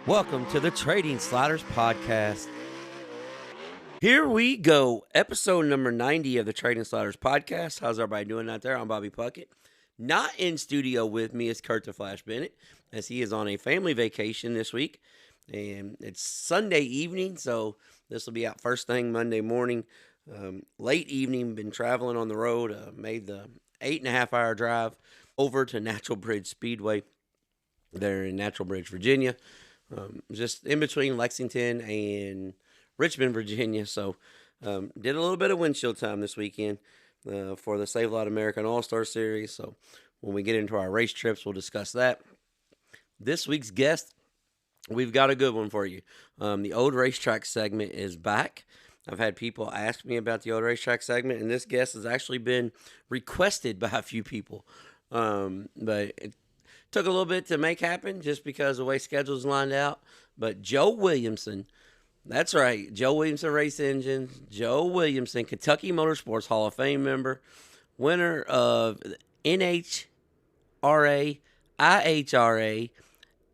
Welcome to the Trading Sliders Podcast. Here we go, episode number 90 of the Trading Sliders Podcast. How's everybody doing out there? I'm Bobby Puckett. Not in studio with me is Kurt the Flash Bennett, as he is on a family vacation this week. And it's Sunday evening, so this will be out first thing Monday morning. Late evening, been traveling on the road, made the 8.5-hour drive over to Natural Bridge Speedway there in Natural Bridge, Virginia. Just in between Lexington and Richmond, Virginia. So did a little bit of windshield time this weekend for the Save a Lot American All-Star Series. So when we get into our race trips, we'll discuss that. This week's guest, we've got a good one for you. The Old Racetrack segment is back. I've had people ask me about the Old Racetrack segment, and this guest has actually been requested by a few people. But it took a little bit to make happen just because of the way schedules lined out. But Joe Williamson, that's right, Joe Williamson Race Engines, Joe Williamson, Kentucky Motorsports Hall of Fame member, winner of NHRA, IHRA,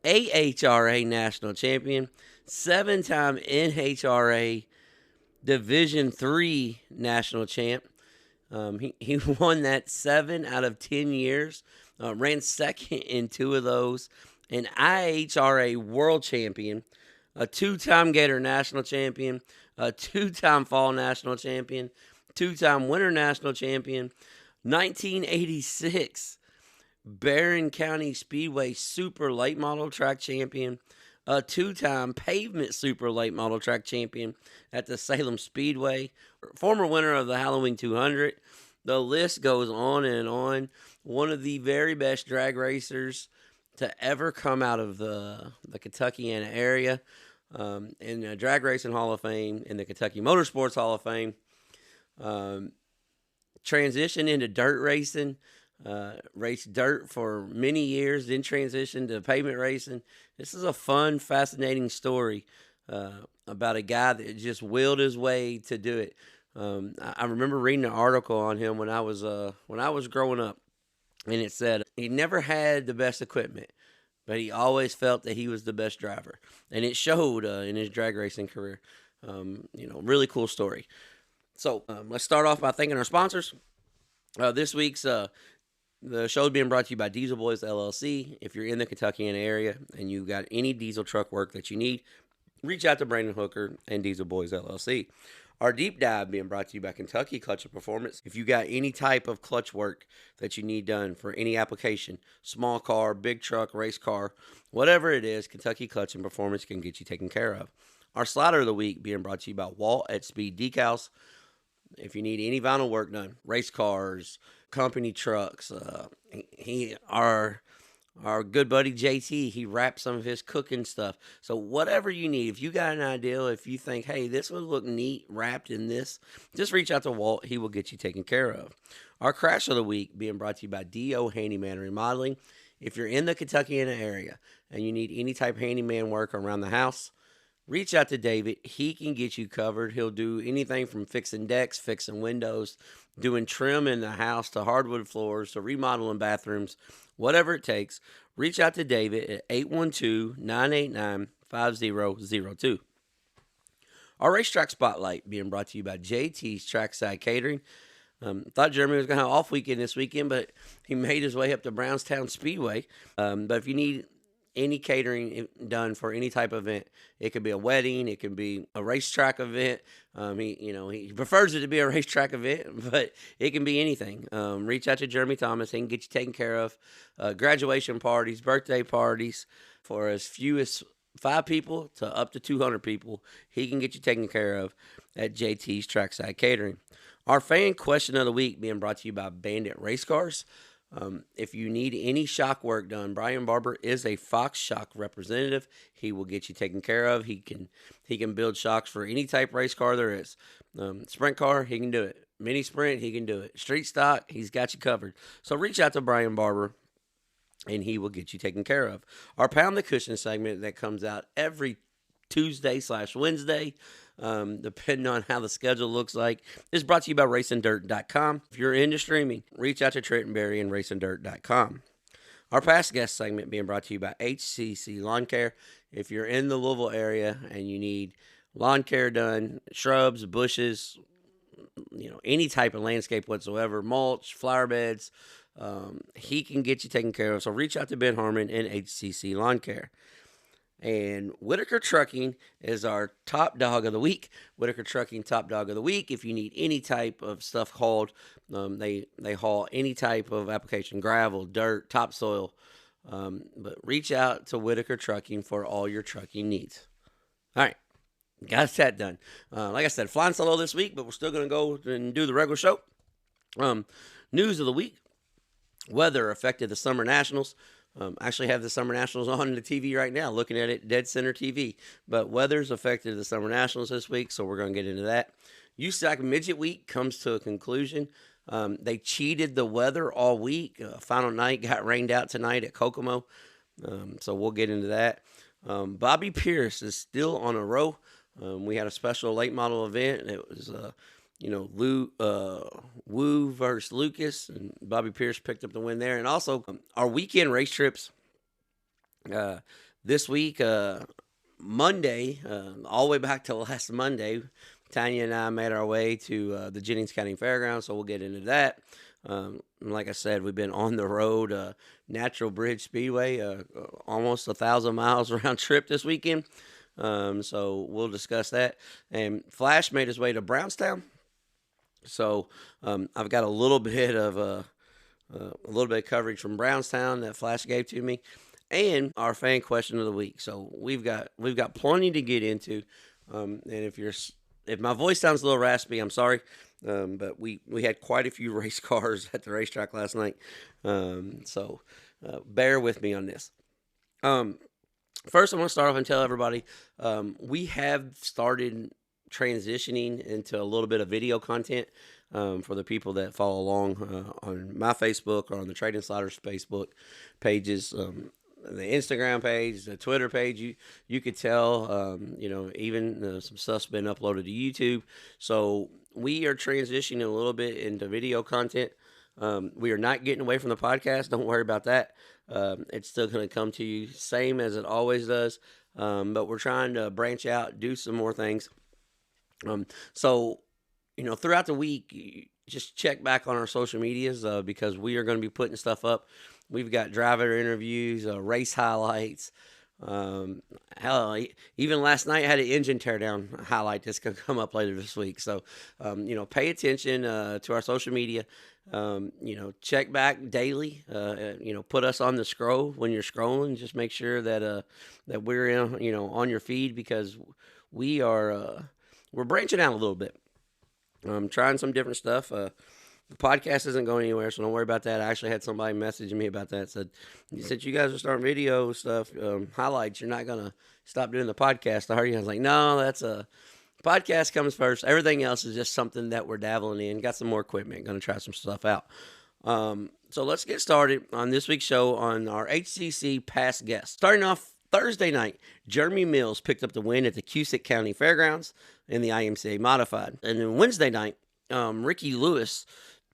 AHRA National Champion, 7-time NHRA Division III National Champ. He won that 7 out of 10 years, ran second in 2 of those, an IHRA World Champion, a 2-time Gator National Champion, a 2-time Fall National Champion, 2-time Winter National Champion, 1986 Barren County Speedway Super Late Model Track Champion, a 2-time Pavement Super Late Model Track Champion at the Salem Speedway, former winner of the Halloween 200. The list goes on and on. One of the very best drag racers to ever come out of the Kentuckiana area, in the Drag Racing Hall of Fame, in the Kentucky Motorsports Hall of Fame. Transitioned into dirt racing. Raced dirt for many years, then transitioned to pavement racing. This is a fun, fascinating story about a guy that just willed his way to do it. I remember reading an article on him when I was growing up, and it said he never had the best equipment, but he always felt that he was the best driver, and it showed in his drag racing career. Really cool story. So let's start off by thanking our sponsors. This week's the show is being brought to you by Diesel Boys LLC. If you're in the Kentuckiana area and you've got any diesel truck work that you need, reach out to Brandon Hooker and Diesel Boys LLC. Our deep dive being brought to you by Kentucky Clutch and Performance. If you got any type of clutch work that you need done for any application, small car, big truck, race car, whatever it is, Kentucky Clutch and Performance can get you taken care of. Our slider of the week being brought to you by Walt at Speed Decals. If you need any vinyl work done, race cars, company trucks, our good buddy JT, he wraps some of his cooking stuff. So whatever you need, if you got an idea, if you think, hey, this would look neat wrapped in this, just reach out to Walt. He will get you taken care of. Our crash of the week being brought to you by D.O. Handyman Remodeling. If you're in the Kentuckiana area and you need any type of handyman work around the house, reach out to David. He can get you covered. He'll do anything from fixing decks, fixing windows, doing trim in the house, to hardwood floors, to remodeling bathrooms, whatever it takes. Reach out to David at 812-989-5002. Our racetrack spotlight being brought to you by JT's Trackside Catering. Thought Jeremy was going to have an off weekend this weekend, but he made his way up to Brownstown Speedway. But if you need any catering done for any type of event, it could be a wedding, it could be a racetrack event. He prefers it to be a racetrack event, but it can be anything. Reach out to Jeremy Thomas. He can get you taken care of. Graduation parties, birthday parties, for as few as 5 people to up to 200 people. He can get you taken care of at JT's Trackside Catering. Our fan question of the week being brought to you by Bandit Race Cars. If you need any shock work done, Brian Barber is a Fox Shock representative. He will get you taken care of. He can build shocks for any type race car there is. Sprint car, he can do it. Mini sprint, he can do it. Street stock, he's got you covered. So reach out to Brian Barber, and he will get you taken care of. Our Pound the Cushion segment that comes out every Tuesday/Wednesday, depending on how the schedule looks like, is brought to you by RacingDirt.com. If you're into streaming, reach out to Trenton Berry and RacingDirt.com. Our past guest segment being brought to you by HCC Lawn Care. if you're in the Louisville area and you need lawn care done, shrubs, bushes, any type of landscape whatsoever, mulch, flower beds, he can get you taken care of. So reach out to Ben Harmon and HCC Lawn Care. And Whitaker Trucking is our top dog of the week. Whitaker Trucking top dog of the week. If you need any type of stuff hauled, they haul any type of application, gravel, dirt, topsoil. But reach out to Whitaker Trucking for all your trucking needs. All right, got that done. Like I said, flying solo this week, but we're still going to go and do the regular show. News of the week. Weather affected the Summer Nationals. Actually have the Summer Nationals on the TV right now, looking at it, dead center TV. But weather's affected the Summer Nationals this week, so we're going to get into that. USAC Midget Week comes to a conclusion. They cheated the weather all week. Final night got rained out tonight at Kokomo, so we'll get into that. Bobby Pierce is still on a row. We had a special late model event. It was Wu versus Lucas, and Bobby Pierce picked up the win there. And also, our weekend race trips this week, Monday, all the way back to last Monday, Tanya and I made our way to the Jennings County Fairgrounds, so we'll get into that. Like I said, we've been on the road, Natural Bridge Speedway, almost 1,000 miles round trip this weekend. So we'll discuss that. And Flash made his way to Brownstown. So I've got a little bit of coverage from Brownstown that Flash gave to me, and our fan question of the week. So we've got plenty to get into. And if my voice sounds a little raspy, I'm sorry. But we had quite a few race cars at the racetrack last night. So bear with me on this. First, I want to start off and tell everybody we have started transitioning into a little bit of video content for the people that follow along on my Facebook or on the Trading Sliders Facebook pages, the Instagram page, the Twitter page. You could tell, even some stuff's been uploaded to YouTube. So we are transitioning a little bit into video content. We are not getting away from the podcast. Don't worry about that. It's still going to come to you same as it always does. But we're trying to branch out, do some more things. So throughout the week, just check back on our social medias because we are going to be putting stuff up. We've got driver interviews, race highlights. Hell, even last night I had an engine teardown highlight that's going to come up later this week. So, pay attention to our social media. Check back daily. Put us on the scroll when you're scrolling. Just make sure that we're on your feed because we're branching out a little bit. Trying some different stuff. The podcast isn't going anywhere, so don't worry about that. I actually had somebody messaging me about that. Said, since you guys are starting video stuff, highlights, you're not going to stop doing the podcast. I was like, no, that's a podcast comes first. Everything else is just something that we're dabbling in. Got some more equipment. Going to try some stuff out. So let's get started on this week's show on our HCC past guests. Starting off Thursday night, Jeremy Mills picked up the win at the Cusick County Fairgrounds in the IMCA Modified. And then Wednesday night, Ricky Lewis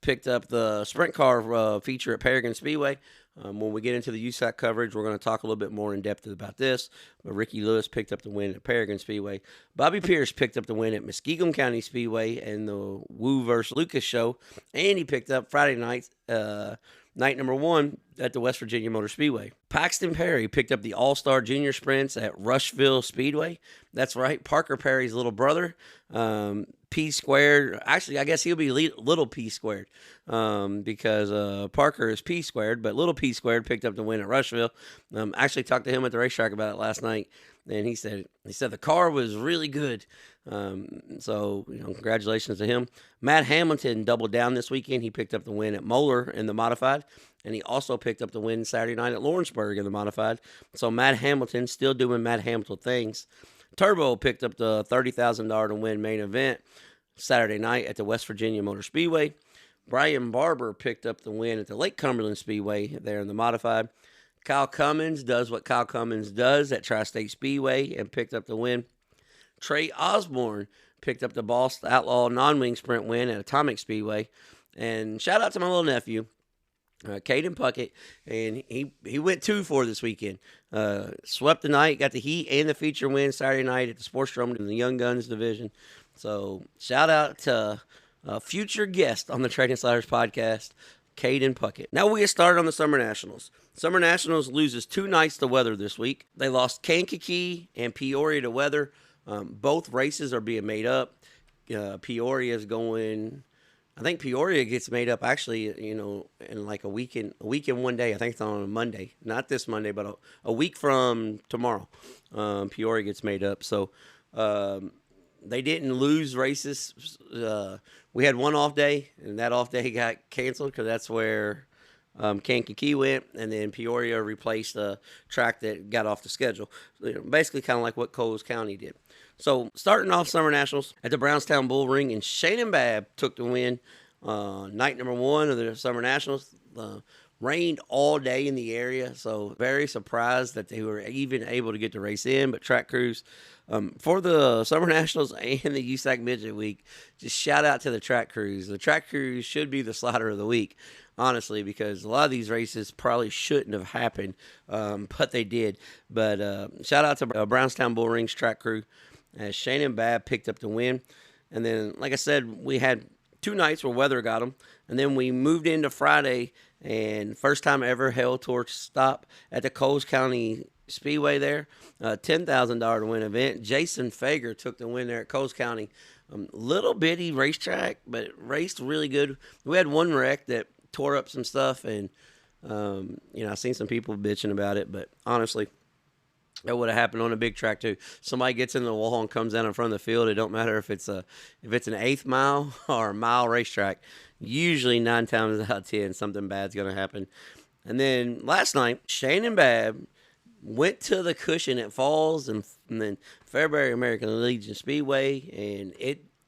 picked up the sprint car feature at Barren Speedway. When we get into the USAC coverage, we're going to talk a little bit more in depth about this. But Ricky Lewis picked up the win at Barren Speedway. Bobby Pierce picked up the win at Muskegum County Speedway and the Wu vs. Lucas show. And he picked up Friday night, night number 1 at the West Virginia Motor Speedway. Paxton Perry picked up the All-Star Junior Sprints at Rushville Speedway. That's right, Parker Perry's little brother. P squared. Actually, I guess he'll be little P squared because Parker is P squared, but little P squared picked up the win at Rushville. Actually talked to him at the racetrack about it last night, and he said the car was really good. So congratulations to him. Matt Hamilton doubled down this weekend. He picked up the win at Moeller in the Modified, and he also picked up the win Saturday night at Lawrenceburg in the Modified. So Matt Hamilton still doing Matt Hamilton things. Turbo picked up the $30,000 to win main event Saturday night at the West Virginia Motor Speedway. Brian Barber picked up the win at the Lake Cumberland Speedway there in the Modified. Kyle Cummins does what Kyle Cummins does at Tri-State Speedway and picked up the win. Trey Osborne picked up the Boss Outlaw non-wing sprint win at Atomic Speedway. And shout out to my little nephew. Caden Puckett, and he went 2-4 this weekend. Swept the night, got the heat and the feature win Saturday night at the Sports Drum in the Young Guns division. So shout out to a future guest on the Trading Sliders podcast, Caden Puckett. Now we get started on the Summer Nationals. Summer Nationals loses 2 nights to weather this week. They lost Kankakee and Peoria to weather. Both races are being made up. Peoria is going. I think Peoria gets made up actually, in like a week in 1 day. I think it's on a Monday, not this Monday, but a week from tomorrow. Peoria gets made up. So they didn't lose races. We had one off day, and that off day got canceled because that's where Kankakee went, and then Peoria replaced a track that got off the schedule. Basically kind of like what Coles County did. So starting off Summer Nationals at the Brownstown Bull Ring, and Shannon Babb took the win. Night number 1 of the Summer Nationals. Rained all day in the area, so very surprised that they were even able to get the race in. But track crews for the Summer Nationals and the USAC Midget Week, just shout out to the track crews. The track crews should be the slider of the week, honestly, because a lot of these races probably shouldn't have happened, but they did. But shout out to Brownstown Bull Rings track crew as Shannon Babb picked up the win. And then, like I said, we had 2 nights where weather got them, and then we moved into Friday, and first time ever held torch stop at the Coles County Speedway there, $10,000 to win event. Jason Fager took the win there at Coles County. Little bitty racetrack, but raced really good. We had one wreck that tore up some stuff, and I've seen some people bitching about it, but honestly, that would have happened on a big track too. Somebody gets in the wall and comes down in front of the field. It don't matter if it's an 1/8 mile or a mile racetrack. Usually 9 times out of 10, something bad's going to happen. And then last night, Shannon Babb went to the cushion at Falls and then Fairbury American Legion Speedway, and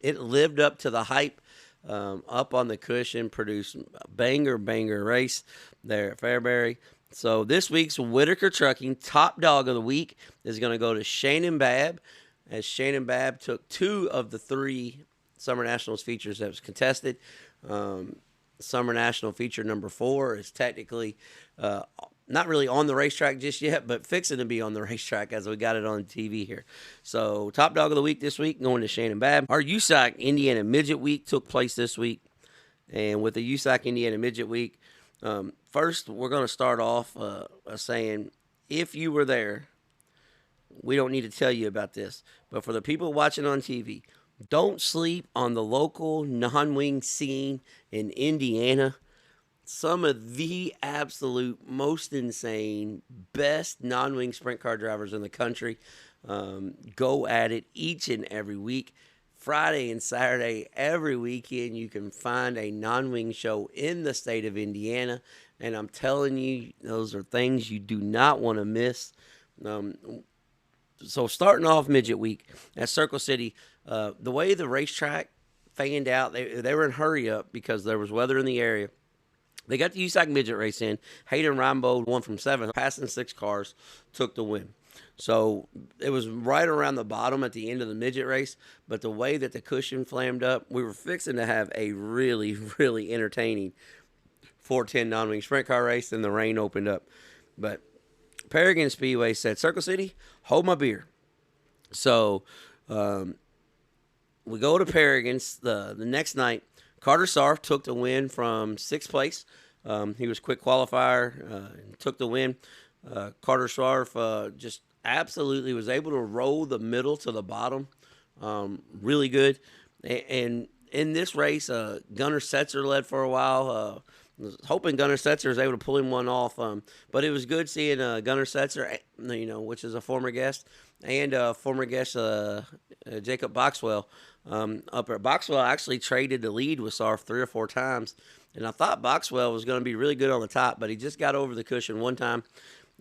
it lived up to the hype. Up on the cushion, produced a banger race there at Fairbury. So this week's Whitaker Trucking Top Dog of the Week is going to go to Shannon Babb, as Shannon Babb took 2 of the 3 Summer Nationals features that was contested. Summer National feature number 4 is technically not really on the racetrack just yet, but fixing to be on the racetrack as we got it on TV here. So Top Dog of the Week this week going to Shannon Babb. Our USAC Indiana Midget Week took place this week, and with the USAC Indiana Midget Week, first, we're going to start off saying, if you were there, we don't need to tell you about this. But for the people watching on TV, don't sleep on the local non-wing scene in Indiana. Some of the absolute most insane, best non-wing sprint car drivers in the country go at it each and every week. Friday and Saturday, every weekend, you can find a non-wing show in the state of Indiana. And I'm telling you, those are things you do not want to miss. So starting off Midget Week at Circle City, the way the racetrack fanned out, they were in hurry up because there was weather in the area. They got the USAC Midget race in. Hayden Rimbaud won from 7th, passing 6 cars, took the win. So it was right around the bottom at the end of the midget race, but the way that the cushion flamed up, we were fixing to have a really, really entertaining 410 non-wing sprint car race, and the rain opened up. But Paragon Speedway said, Circle City, hold my beer. So we go to Paragon's the next night. Carter Sarf took the win from 6th place. He was quick qualifier and took the win. Carter Sarf just absolutely was able to roll the middle to the bottom. Really good. And in this race, Gunnar Setzer led for a while. Was hoping Gunnar Setzer was able to pull him one off. But it was good seeing Gunnar Setzer, which is a former guest, and former guest Jacob Boxwell. Up at Boxwell actually traded the lead with Sarf 3 or 4 times. And I thought Boxwell was going to be really good on the top, but he just got over the cushion one time.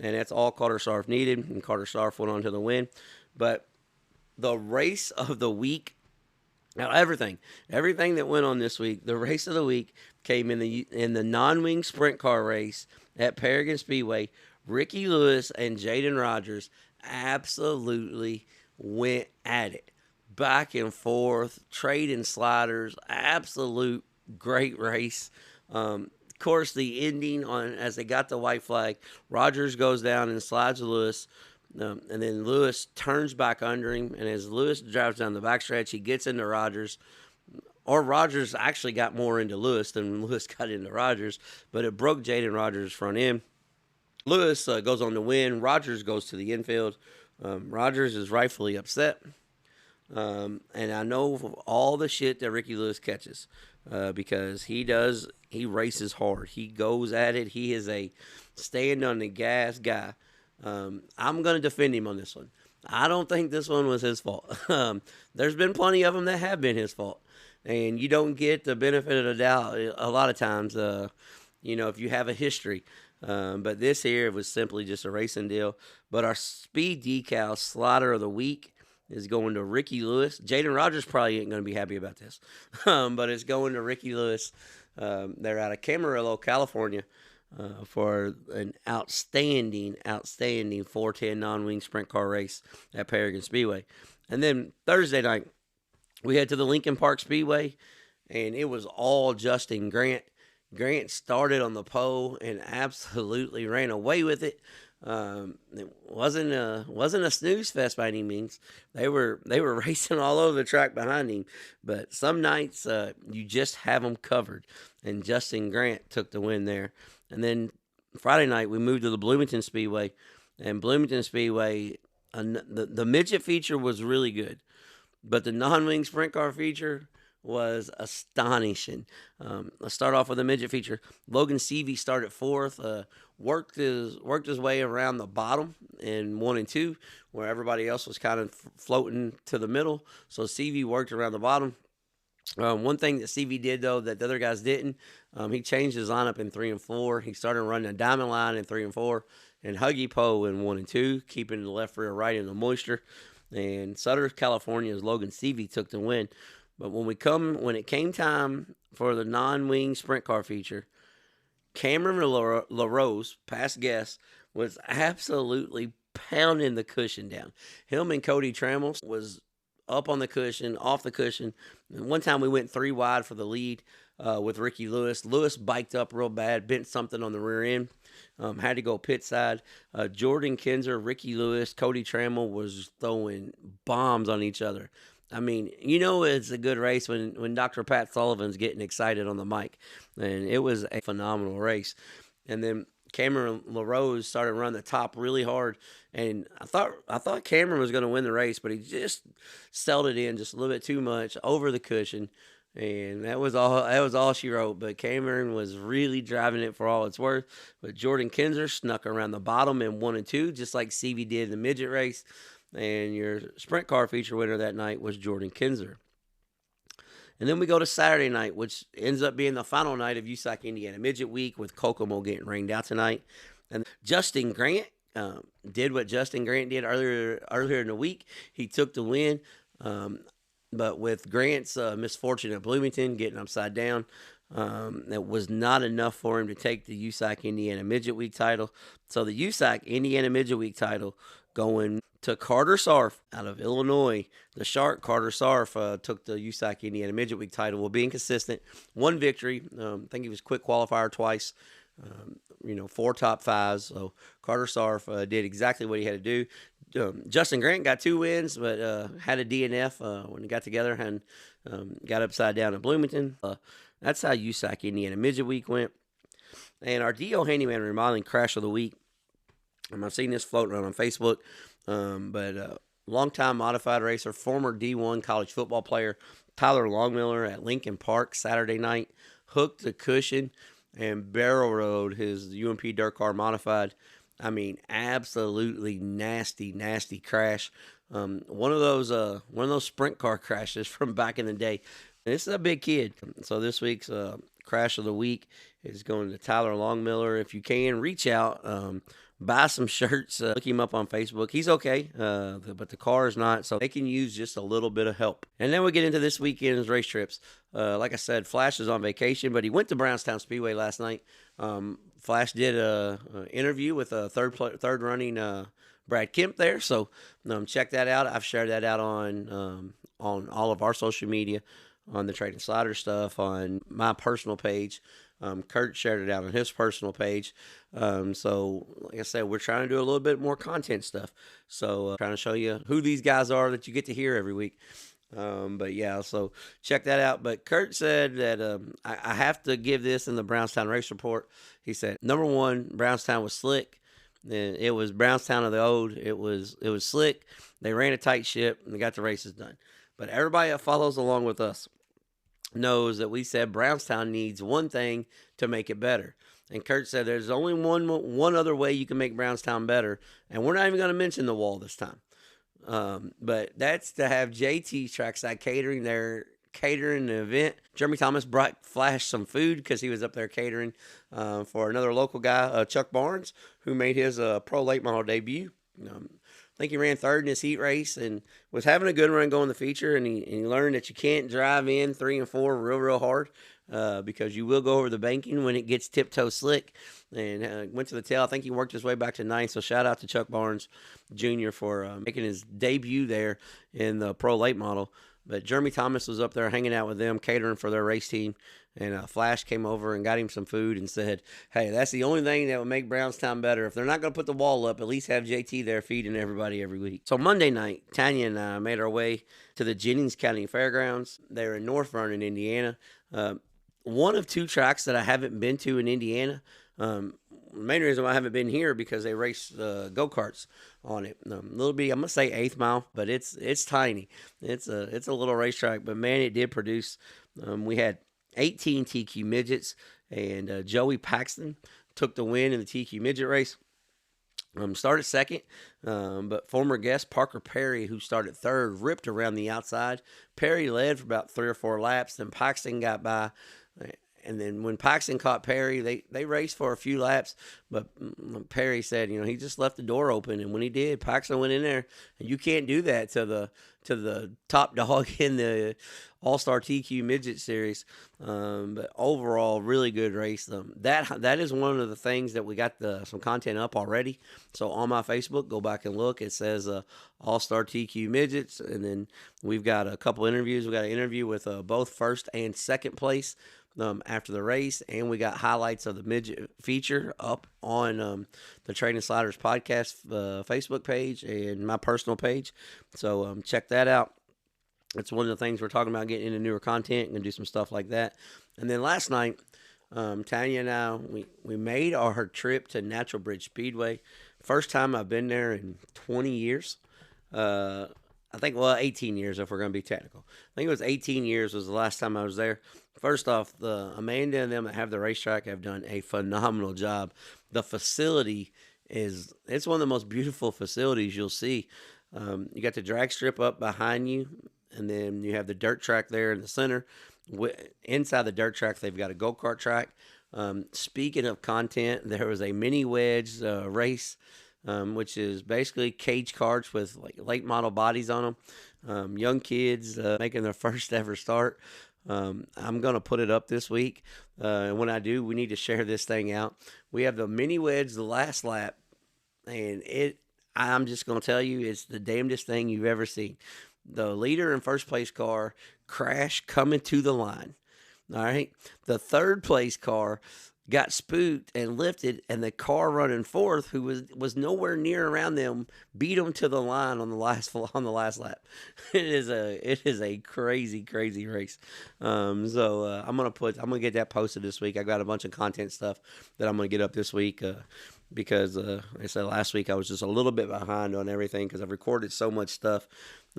And that's all Carter Sarf needed, and Carter Sarf went on to the win. But the race of the week, now everything that went on this week, the race of the week came in the non-wing sprint car race at Paragon Speedway. Ricky Lewis and Jaden Rogers absolutely went at it. Back and forth, trading sliders, absolute great race. course, the ending on as they got the white flag, Rogers goes down and slides Lewis. And then Lewis turns back under him. And as Lewis drives down the backstretch, he gets into Rogers. Or Rogers actually got more into Lewis than Lewis got into Rogers. But it broke Jaden Rogers' front end. Lewis goes on to win. Rogers goes to the infield. Rogers is rightfully upset. And I know all the shit that Ricky Lewis catches because he races hard. He goes at it. He is a stand on the gas guy. I'm going to defend him on this one. I don't think this one was his fault. There's been plenty of them that have been his fault. And you don't get the benefit of the doubt a lot of times, if you have a history. But this here was simply just a racing deal. But our speed decal slider of the week is going to Ricky Lewis. Jaden Rogers probably ain't going to be happy about this. But it's going to Ricky Lewis. They're out of Camarillo, California, for an outstanding 410 non-wing sprint car race at Barren Speedway. And then Thursday night, we head to the Lincoln Park Speedway, and it was all Justin Grant. Grant started on the pole and absolutely ran away with it. It wasn't a snooze fest by any means. They were racing all over the track behind him, but some nights you just have them covered, and Justin Grant took the win there. And then Friday night we moved to the Bloomington Speedway, and Bloomington Speedway, the midget feature was really good, but the non-wing sprint car feature was astonishing. Let's start off with the midget feature. Logan Seavey started fourth, worked his way around the bottom in 1 and 2, where everybody else was kind of floating to the middle. So Seavey worked around the bottom. One thing that Seavey did, though, that the other guys didn't, he changed his lineup in 3 and 4. He started running a diamond line in 3 and 4 and Huggy Poe in 1 and 2, keeping the left rear right in the moisture. And Sutter, California's Logan Seavey took the win. But when it came time for the non-wing sprint car feature, Cameron LaRose, past guest, was absolutely pounding the cushion down. Him and Cody Trammell was up on the cushion, off the cushion. And one time we went 3 wide for the lead with Ricky Lewis. Lewis biked up real bad, bent something on the rear end. Had to go pit side. Jordan Kinzer, Ricky Lewis, Cody Trammell was throwing bombs on each other. I mean, it's a good race when Dr. Pat Sullivan's getting excited on the mic. And it was a phenomenal race. And then Cameron LaRose started running the top really hard. And I thought Cameron was going to win the race, but he just settled it in just a little bit too much over the cushion. And that was all she wrote. But Cameron was really driving it for all it's worth. But Jordan Kinzer snuck around the bottom in 1 and 2, just like Seavey did in the midget race. And your sprint car feature winner that night was Jordan Kinzer. And then we go to Saturday night, which ends up being the final night of USAC Indiana Midget Week, with Kokomo getting rained out tonight. And Justin Grant did what Justin Grant did earlier in the week. He took the win. But with Grant's misfortune at Bloomington, getting upside down, it was not enough for him to take the USAC Indiana Midget Week title. So the USAC Indiana Midget Week title going to Carter Sarf out of Illinois. The Shark, Carter Sarf, took the USAC Indiana Midget Week title. Well, being consistent, 1 victory. I think he was quick qualifier twice. 4 top 5s. So Carter Sarf did exactly what he had to do. Justin Grant got 2 wins, but had a DNF when he got together and got upside down in Bloomington. That's how USAC Indiana Midget Week went. And our D.O. Handyman Remodeling Crash of the Week, I've seen this floating around on Facebook, but longtime modified racer, former D1 college football player, Tyler Longmiller at Lincoln Park Saturday night, hooked the cushion and barrel rode his UMP dirt car modified. I mean, absolutely nasty crash. One of those sprint car crashes from back in the day. And this is a big kid. So this week's crash of the week is going to Tyler Longmiller. If you can, reach out, buy some shirts, look him up on Facebook. He's okay, but the car is not, so they can use just a little bit of help. And then we get into this weekend's race trips. Like I said, Flash is on vacation, but he went to Brownstown Speedway last night. Flash did an interview with a third running Brad Kemp there, so check that out. I've shared that out on all of our social media. on the Trading Sliders stuff on my personal page. Kurt shared it out on his personal page. So, like I said, we're trying to do a little bit more content stuff. So, trying to show you who these guys are that you get to hear every week. But yeah, so check that out. But Kurt said that I have to give this in the Brownstown race report. He said, number one, Brownstown was slick. And it was Brownstown of the old. It was slick. They ran a tight ship and they got the races done. But everybody that follows along with us knows that we said Brownstown needs one thing to make it better. And Kurt said there's only one other way you can make Brownstown better, and we're not even going to mention the wall this time. But that's to have JT Trackside catering the event. Jeremy Thomas flashed some food because he was up there catering for another local guy, Chuck Barnes, who made his pro late model debut. I think he ran third in his heat race and was having a good run going the feature. And he learned that you can't drive in 3 and 4 real hard because you will go over the banking when it gets tiptoe slick. And went to the tail. I think he worked his way back to 9th. So shout out to Chuck Barnes Jr. for making his debut there in the pro late model. But Jeremy Thomas was up there hanging out with them, catering for their race team. And Flash came over and got him some food and said, hey, that's the only thing that would make Brownstown better. If they're not going to put the wall up, at least have JT there feeding everybody every week. So Monday night, Tanya and I made our way to the Jennings County Fairgrounds. They're in North Vernon, Indiana. One of 2 tracks that I haven't been to in Indiana. The main reason why I haven't been here because they race go-karts on it. I'm going to say 8th mile, but it's tiny. It's a little racetrack, but man, it did produce. We had 18 TQ midgets, and Joey Paxton took the win in the TQ midget race. Started second, but former guest Parker Perry, who started third, ripped around the outside. Perry led for about 3 or 4 laps, then Paxton got by. And then when Paxton caught Perry, they raced for a few laps, but Perry said, he just left the door open, and when he did, Paxton went in there, and you can't do that to the top dog in the All-Star TQ Midget Series. But overall, really good race. That is one of the things that we got some content up already. So on my Facebook, go back and look. It says All-Star TQ Midgets, and then we've got a couple interviews. We got an interview with both first and second place after the race, and we got highlights of the midget feature up on the Trading Sliders podcast Facebook page and my personal page. So check that out. It's one of the things we're talking about, getting into newer content and do some stuff like that. And then last night, Tanya and I, we made our trip to Natural Bridge Speedway. First time I've been there in 20 years. I think, 18 years if we're going to be technical. I think it was 18 years was the last time I was there. First off, the Amanda and them that have the racetrack have done a phenomenal job. The facility it's one of the most beautiful facilities you'll see. You got the drag strip up behind you, and then you have the dirt track there in the center. Inside the dirt track, they've got a go-kart track. Speaking of content, there was a mini wedge race, which is basically cage karts with like late model bodies on them. Young kids making their first ever start. I'm going to put it up this week. And when I do, we need to share this thing out. We have the mini wedge, the last lap, and I'm just going to tell you, it's the damnedest thing you've ever seen. The leader and first place car crash coming to the line. All right. The third place car got spooked and lifted, and the car running fourth, who was nowhere near around them, beat them to the line on the last lap. It is a crazy race. So I'm gonna get that posted this week. I got a bunch of content stuff that I'm gonna get up this week because like I said last week I was just a little bit behind on everything because I've recorded so much stuff.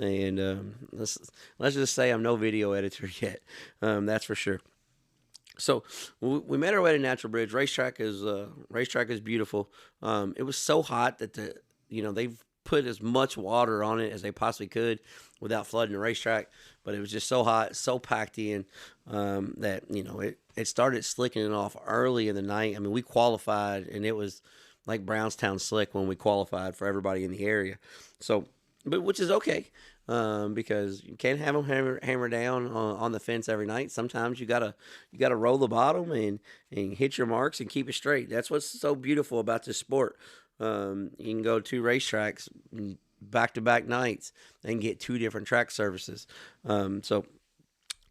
And let's just say I'm no video editor yet. That's for sure. So we made our way to Natural Bridge. Racetrack is beautiful. It was so hot that they've put as much water on it as they possibly could without flooding the racetrack. But it was just so hot, so packed in that it started slicking it off early in the night. I mean, we qualified, and it was like Brownstown slick when we qualified for everybody in the area. So, but which is okay. Because you can't have them hammer down on the fence every night. Sometimes you gotta roll the bottom and hit your marks and keep it straight. That's what's so beautiful about this sport. You can go 2 racetracks back-to-back nights and get 2 different track services. So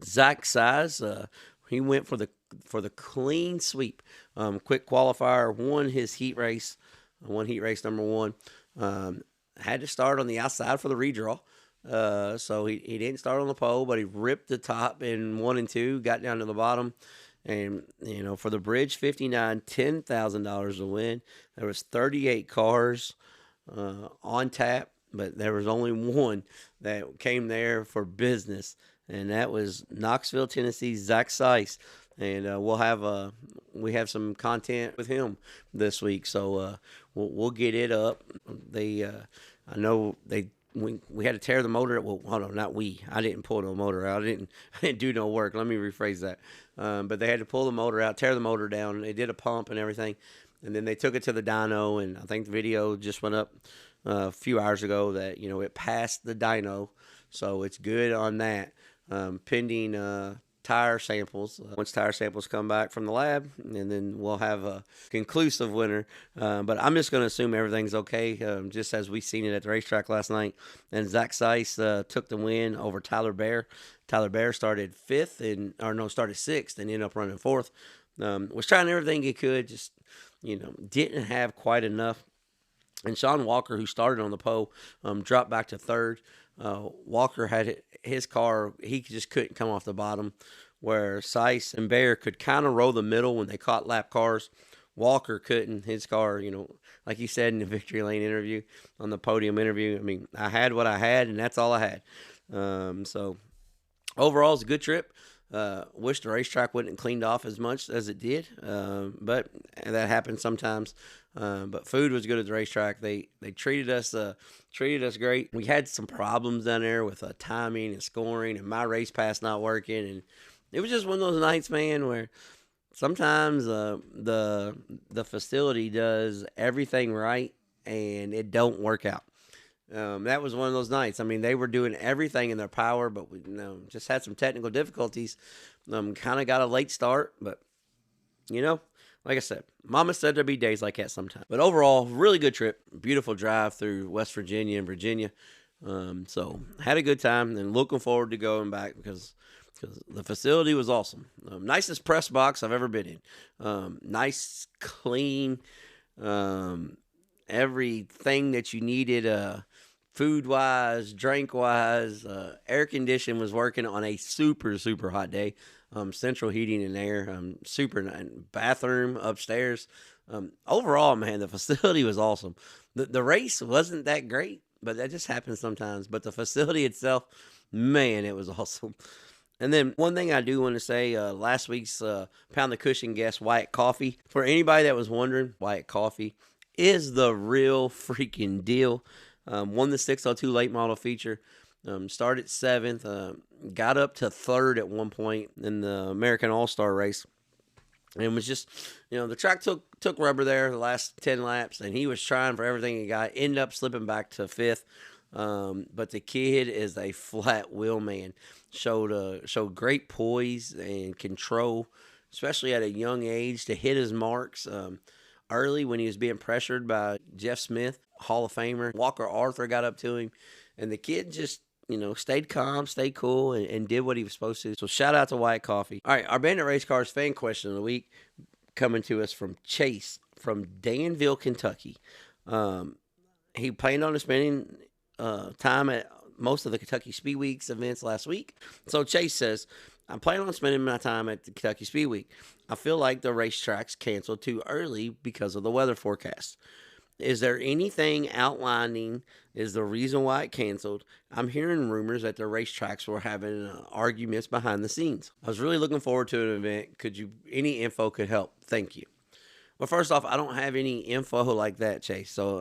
Zach Size, he went for the clean sweep. Quick qualifier, won heat race number one. Had to start on the outside for the redraw. So he didn't start on the pole, but he ripped the top in 1 and 2, got down to the bottom. And, for the Bridge 59, $10,000 to win. There was 38 cars on tap, but there was only one that came there for business, and that was Knoxville, Tennessee, Zach Seiss. And we have some content with him this week, so we'll get it up. I know we had to tear the motor. Well, hold on, not we. I didn't pull no motor out. I didn't do no work. Let me rephrase that. But they had to pull the motor out, tear the motor down. They did a pump and everything, and then they took it to the dyno. And I think the video just went up a few hours ago that it passed the dyno, so it's good on that. Pending tire samples. Once tire samples come back from the lab, and then we'll have a conclusive winner. But I'm just going to assume everything's okay, just as we seen it at the racetrack last night. And Zach Seiss took the win over Tyler Bear. Tyler Bear started started sixth and ended up running fourth. Was trying everything he could, just didn't have quite enough. And Sean Walker, who started on the pole, dropped back to third. Walker had his car, he just couldn't come off the bottom, where Seiss and Bear could kind of roll the middle when they caught lap cars. Walker couldn't. His car, like he said in the Victory Lane interview, on the podium interview, I mean, I had what I had, and that's all I had. So overall, it's a good trip. Wish the racetrack wouldn't cleaned off as much as it did, but that happens sometimes. But food was good at the racetrack. They treated us great. We had some problems down there with timing and scoring, and my race pass not working, and it was just one of those nights, man, where sometimes the facility does everything right and it don't work out. That was one of those nights. I mean, they were doing everything in their power, but we just had some technical difficulties. Kind of got a late start, but like I said, Mama said there'd be days like that sometimes. But overall, really good trip. Beautiful drive through West Virginia and Virginia. So had a good time, and looking forward to going back because the facility was awesome. Nicest press box I've ever been in. Nice, clean, everything that you needed, food-wise, drink-wise. Air conditioning was working on a super, super hot day. Central heating and air, super nice. Bathroom upstairs. Overall, man, the facility was awesome. The race wasn't that great, but that just happens sometimes. But the facility itself, man, it was awesome. And then one thing I do want to say, last week's Pound the Cushion guest, Wyatt Coffee. For anybody that was wondering, Wyatt Coffee is the real freaking deal. Won the 602 late model feature. Started 7th, got up to 3rd at one point in the American All-Star race. And was just, the track took rubber there the last 10 laps, and he was trying for everything he got. Ended up slipping back to 5th. But the kid is a flat wheel man. Showed great poise and control, especially at a young age, to hit his marks early when he was being pressured by Jeff Smith, Hall of Famer. Walker Arthur got up to him, and the kid just stayed calm, stayed cool, and did what he was supposed to. So shout out to Wyatt Coffee. All right, our Bandit Race Cars fan question of the week coming to us from Chase from Danville, Kentucky. He planned on spending time at most of the Kentucky Speedweek's events last week. So Chase says, I'm planning on spending my time at the Kentucky Speedweek. I feel like the racetracks canceled too early because of the weather forecast. Is there anything outlining is the reason why it canceled? I'm hearing rumors that the racetracks were having arguments behind the scenes. I was really looking forward to an event. Any info could help? Thank you. Well, first off, I don't have any info like that, Chase. So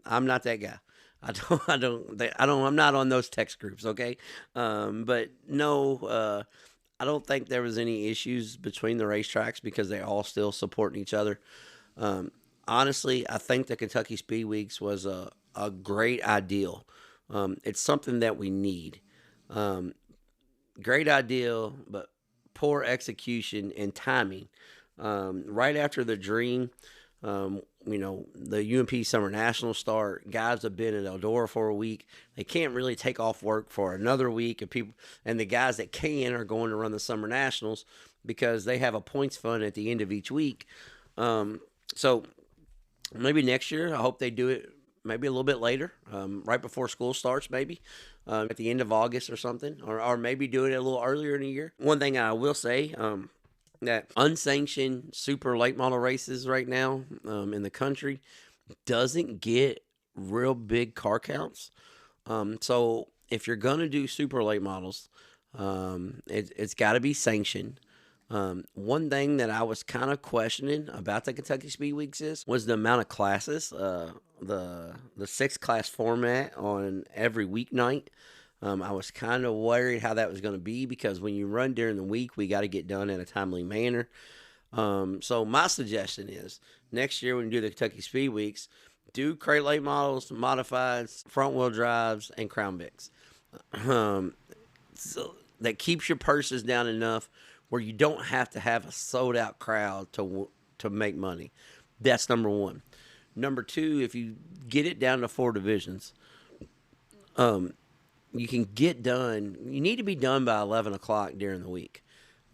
I'm not that guy. I'm not on those text groups. Okay. But no, I don't think there was any issues between the racetracks because they're all still supporting each other. Honestly, I think the Kentucky Speedweeks was a great ideal. It's something that we need. Great ideal, but poor execution and timing. Right after the Dream, The UMP Summer Nationals start. Guys have been in Eldora for a week. They can't really take off work for another week. And the guys that can are going to run the Summer Nationals because they have a points fund at the end of each week. So maybe next year, I hope they do it maybe a little bit later, right before school starts, maybe at the end of August or something, or maybe do it a little earlier in the year. One thing I will say, that unsanctioned super late model races right now in the country doesn't get real big car counts. So if you're going to do super late models, it's got to be sanctioned. One thing that I was kind of questioning about the Kentucky Speed Weeks was the amount of classes, the 6-class format on every weeknight. I was kind of worried how that was going to be because when you run during the week, we got to get done in a timely manner. So my suggestion is next year when you do the Kentucky Speed Weeks, do crate late models, modifieds, front wheel drives, and Crown Vics. So that keeps your purses down enough where you don't have to have a sold out crowd to make money. That's number one. Number two, if you get it down to 4 divisions, you can get done. You need to be done by 11 o'clock during the week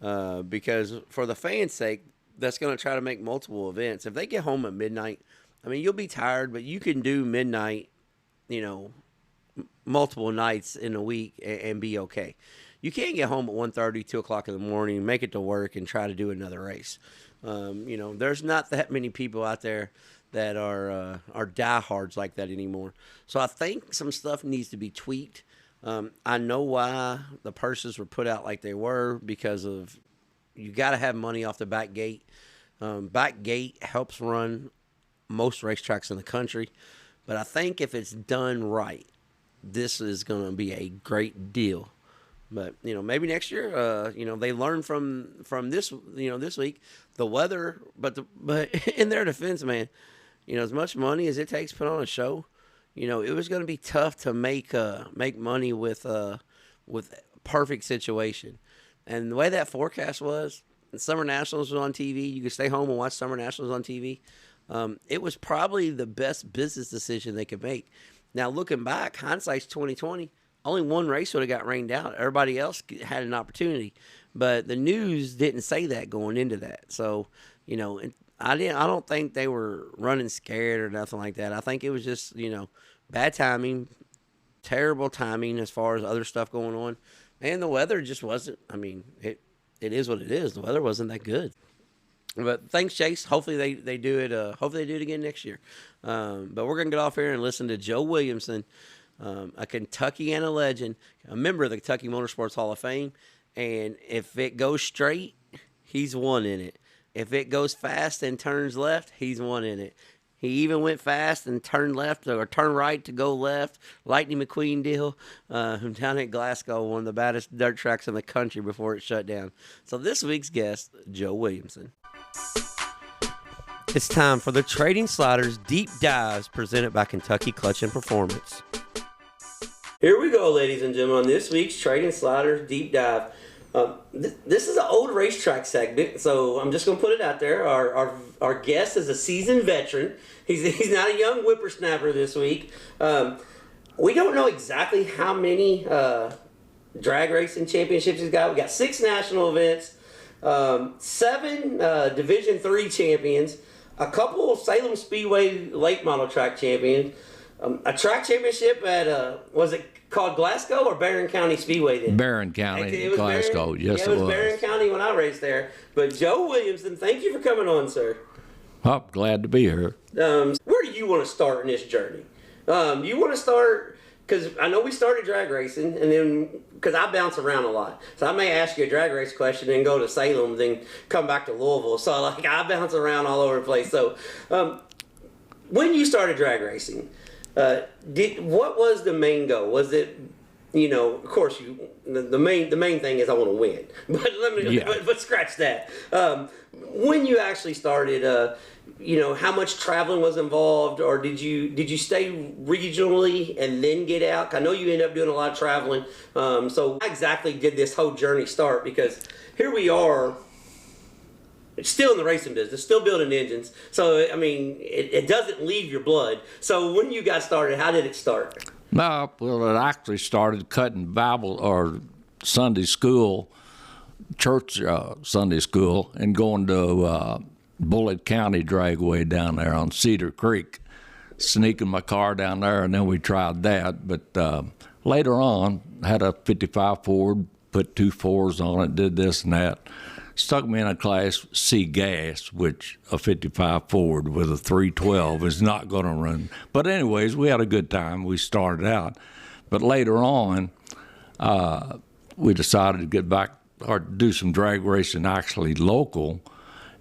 because for the fans' sake, that's going to try to make multiple events. If they get home at midnight, I mean, you'll be tired, but you can do midnight, multiple nights in a week and be okay. You can't get home at 1:30, 2 o'clock in the morning, make it to work, and try to do another race. There's not that many people out there that are diehards like that anymore. So I think some stuff needs to be tweaked. I know why the purses were put out like they were because of you got to have money off the back gate. Back gate helps run most racetracks in the country. But I think if it's done right, this is going to be a great deal. But, maybe next year, they learn from this, this week, the weather. But in their defense, man, as much money as it takes to put on a show, it was going to be tough to make money with perfect situation. And the way that forecast was, Summer Nationals was on TV. You could stay home and watch Summer Nationals on TV. It was probably the best business decision they could make. Now, looking back, hindsight's 2020. Only one race would have got rained out. Everybody else had an opportunity. But the news didn't say that going into that. So, I don't think they were running scared or nothing like that. I think it was just, bad timing, terrible timing as far as other stuff going on. And the weather just wasn't, it is what it is. The weather wasn't that good. But thanks, Chase. Hopefully they do it. Hopefully they do it again next year. But we're going to get off here and listen to Joe Williamson, a Kentuckiana legend, a member of the Kentucky Motorsports Hall of Fame. And if it goes straight, he's won in it. If it goes fast and turns left, he's won in it. He even went fast and turned left or turned right to go left. Lightning McQueen deal down at Glasgow, one of the baddest dirt tracks in the country before it shut down. So this week's guest, Joe Williamson. It's time for the Trading Sliders Deep Dives presented by Kentucky Clutch and Performance. Here we go, ladies and gentlemen, on this week's Trading Sliders Deep Dive. This is an old racetrack segment, so I'm just going to put it out there. Our guest is a seasoned veteran. He's not a young whippersnapper this week. We don't know exactly how many drag racing championships he's got. We got 6 national events, 7 Division III champions, a couple of Salem Speedway late model track champions, a track championship at, was it called Glasgow or Barren County Speedway then? Barren County, Glasgow. Yes, it was Barren County when I raced there. But Joe Williamson, thank you for coming on, sir. Oh, glad to be here. Where do you want to start in this journey? You want to start, because I know we started drag racing, and then, because I bounce around a lot. So I may ask you a drag race question and go to Salem, then come back to Louisville. So I bounce around all over the place. So when you started drag racing, what was the main goal? Was it, of course, the main thing is I want to win. But but scratch that. When you actually started, how much traveling was involved, or did you stay regionally and then get out? I know you ended up doing a lot of traveling. So how exactly did this whole journey start? Because here we are, still in the racing business, still building engines. So, I mean, it doesn't leave your blood. So when you got started, how did it start? No, well, it actually started cutting Bible or Sunday school, church Sunday school, and going to Bullitt County Dragway down there on Cedar Creek, sneaking my car down there, and then we tried that. But later on, had a 55 Ford, put 2 4s on it, did this and that. Stuck me in a Class C gas, which a 55 Ford with a 312 is not going to run. But anyways, we had a good time. We started out. But later on, we decided to get back or do some drag racing actually local.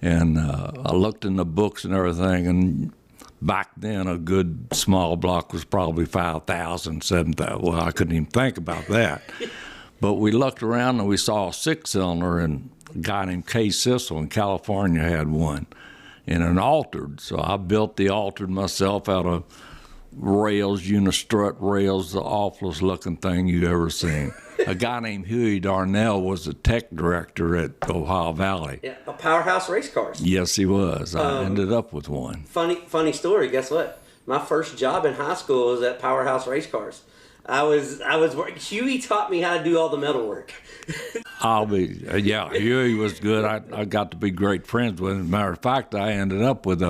And I looked in the books and everything, and back then a good small block was probably 5,000, 7,000. Well, I couldn't even think about that. But we looked around and we saw a 6-cylinder, and a guy named Kay Sissel in California had one, and an altered. So I built the altered myself out of rails, unistrut rails, the awfulest looking thing you ever seen. A guy named Huey Darnell was the tech director at Ohio Valley. Yeah, a powerhouse race cars. Yes, he was. I ended up with one. Funny story. Guess what? My first job in high school was at Powerhouse Race Cars. I was working. Huey taught me how to do all the metal work. Huey was good. I got to be great friends with him. As a matter of fact, I ended up with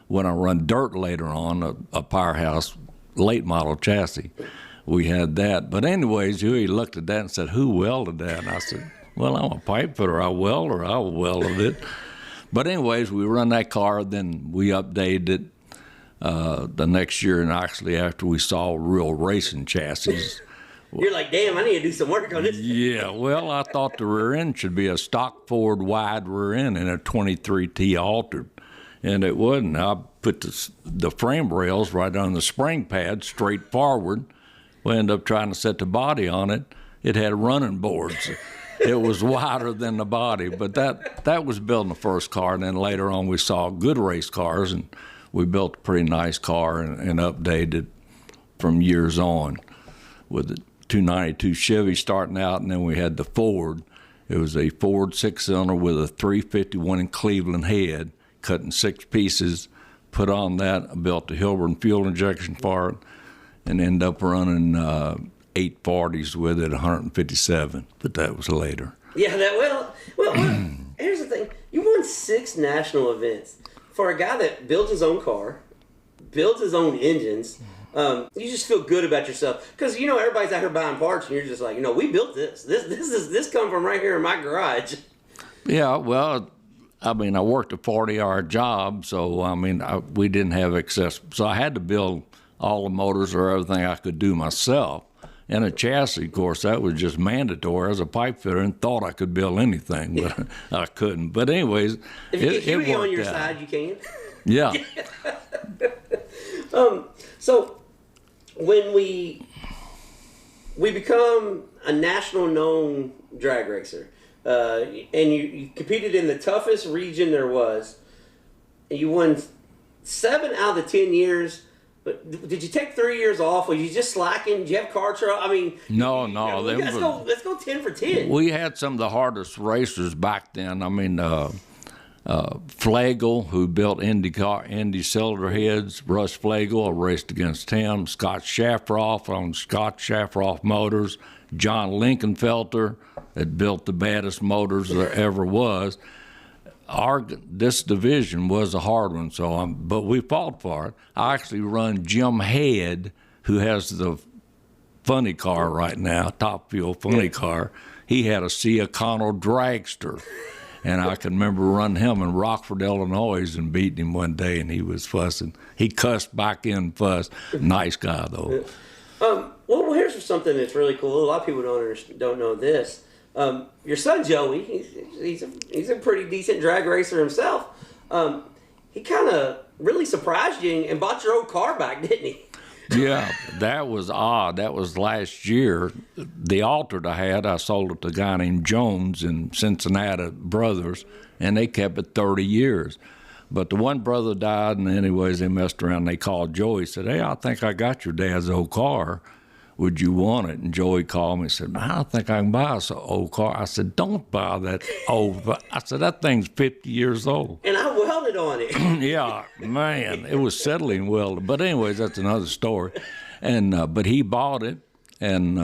when I run dirt later on, a Powerhouse late model chassis. We had that. But anyways, Huey looked at that and said, "Who welded that?" And I said, "Well, I'm a pipe fitter. I welded it." But anyways, we run that car. Then we updated it the next year, and actually after we saw real racing chassis. You're like, damn, I need to do some work on this. Yeah, well, I thought the rear end should be a stock Ford wide rear end in a 23T altered, and it wasn't. I put the frame rails right on the spring pad straight forward. We ended up trying to set the body on it. It had running boards. It was wider than the body, but that was building the first car, and then later on we saw good race cars, and we built a pretty nice car and updated it from years on with the 292 Chevy starting out, and then we had the Ford. It was a Ford 6-cylinder with a 351 in Cleveland head, cut in 6 pieces, put on that. I built the Hilburn fuel injection for it, and ended up running 840s with it, 157, but that was later. Yeah, well, here's the thing. You won 6 national events. For a guy that builds his own car, builds his own engines, you just feel good about yourself. Because, everybody's out here buying parts, and you're just like, we built this. This come from right here in my garage. Yeah, well, I worked a 40-hour job, so, we didn't have access. So I had to build all the motors or everything I could do myself. And a chassis, of course, that was just mandatory. I was a pipe fitter and thought I could build anything, but I couldn't. But anyways, if you get Huey on your side, you can. Yeah. So when we become a national known drag racer, and you competed in the toughest region there was, and you won 7 out of the 10 years. But did you take 3 years off? Were you just slacking? Did you have car trouble? No. Let's go 10 for 10. We had some of the hardest racers back then. Flagle, who built Indy cylinder heads, Russ Flagle, I raced against him. Scott Shafroff on Scott Shafroff motors. John Lincolnfelter, that built the baddest motors there ever was. This division was a hard one, but we fought for it. I actually run Jim Head, who has the funny car right now, Top Fuel funny car. He had a Cia Connell dragster, and I can remember running him in Rockford, Illinois, and beating him one day, and he was fussing. He cussed back in and fussed. Nice guy, though. Well, here's something that's really cool. A lot of people don't know this. Your son Joey, he's a pretty decent drag racer himself. He kind of really surprised you and bought your old car back, didn't he? Yeah, that was odd. That was last year. The altered I sold it to a guy named Jones in Cincinnati Brothers, and they kept it 30 years. But the one brother died, and anyways, they messed around. They called Joey, said, "Hey, I think I got your dad's old car. would you want it? And Joey called me and said, I don't think I can buy an old car. I said, don't buy that old. I said, that thing's 50 years old. And I welded on it. Yeah, man, it was settling welded. But anyways, that's another story. And but he bought it, and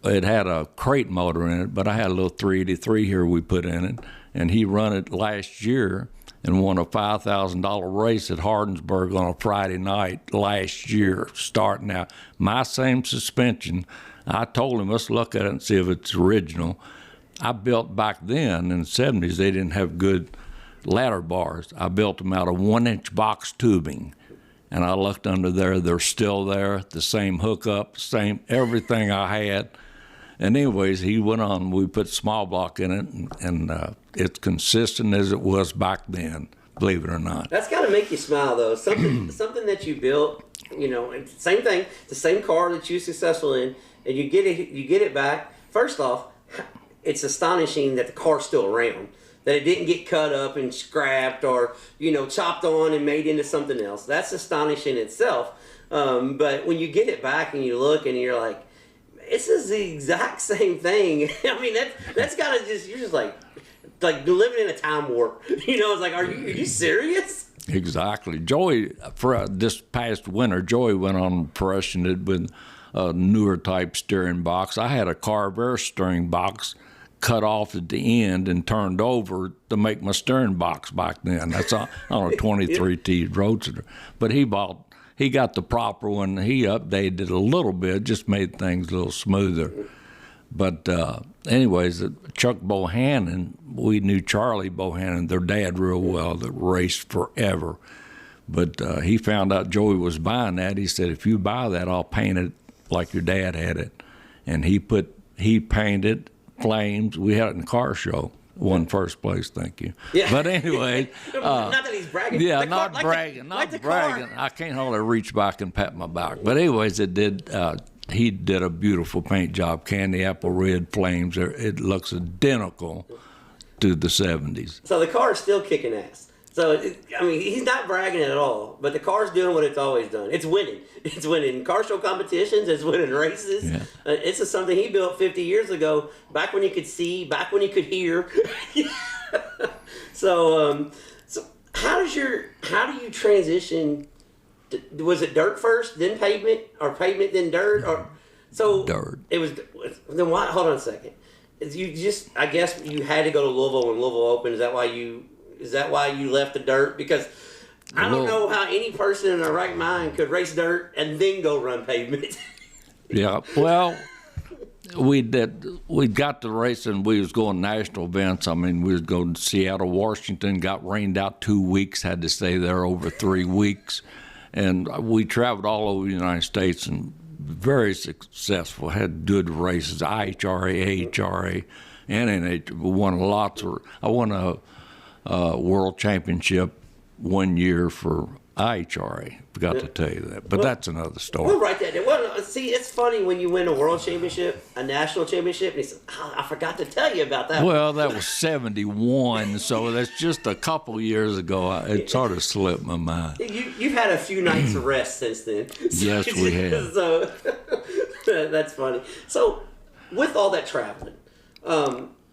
it had a crate motor in it, but I had a little 383 here we put in it, and he run it last year and won a $5,000 race at Hardinsburg on a Friday night last year, starting out. My same suspension. I told him, let's look at it and see if it's original. I built back then in the 70s, they didn't have good ladder bars. I built them out of 1-inch box tubing. And I looked under there, they're still there, the same hookup, same everything I had. And anyways, he went on, we put small block in it, and it's consistent as it was back then, believe it or not. That's got to make you smile, though. Something that you built, same thing, the same car that you're successful in, and you get it back. First off, it's astonishing that the car's still around, that it didn't get cut up and scrapped or, chopped on and made into something else. That's astonishing itself. But when you get it back and you look and you're like, this is the exact same thing. I mean, that's gotta you're just like living in a time warp. It's like, are you serious? Exactly. Joey, for this past winter, Joey went on brushing it with a newer type steering box. I had a Carver steering box cut off at the end and turned over to make my steering box back then. That's on a 23T Roadster. But he got the proper one. He updated it a little bit, just made things a little smoother. But anyways, Chuck Bohannon, we knew Charlie Bohannon, their dad, real well, that raced forever. But he found out Joey was buying that. He said, if you buy that, I'll paint it like your dad had it. And he painted flames. We had it in the car show. Won first place, thank you. Yeah. But anyway. Not that he's bragging. Yeah, not bragging. I can't hardly reach back and pat my back. But anyways, he did a beautiful paint job, candy apple red flames. It looks identical to the 70s. So the car is still kicking ass. So, he's not bragging at all, but the car's doing what it's always done. It's winning. It's winning car show competitions. It's winning races. Yeah. It's just something he built 50 years ago, back when you could see, back when you could hear. So how do you transition? Was it dirt first, then pavement, or pavement, then dirt? Dirt. It was. Then why? Hold on a second. I guess you had to go to Louisville when Louisville opened. Is that why you left the dirt? Because I don't know how any person in their right mind could race dirt and then go run pavement. Yeah, well, we got to racing. We was going national events. We was going to Seattle, Washington. Got rained out 2 weeks. Had to stay there over 3 weeks, and we traveled all over the United States and very successful. Had good races. IHRA, AHRA, and NH. Won lots of. I won a world championship 1 year for IHRA. Forgot to tell you that, but that's another story. We'll write that down. Well, see, it's funny when you win a world championship, a national championship, and he says, I forgot to tell you about that. Well, that was 71, so that's just a couple years ago. It sort of slipped my mind. You've had a few nights of rest since then. Yes, we have. So that's funny. So with all that traveling,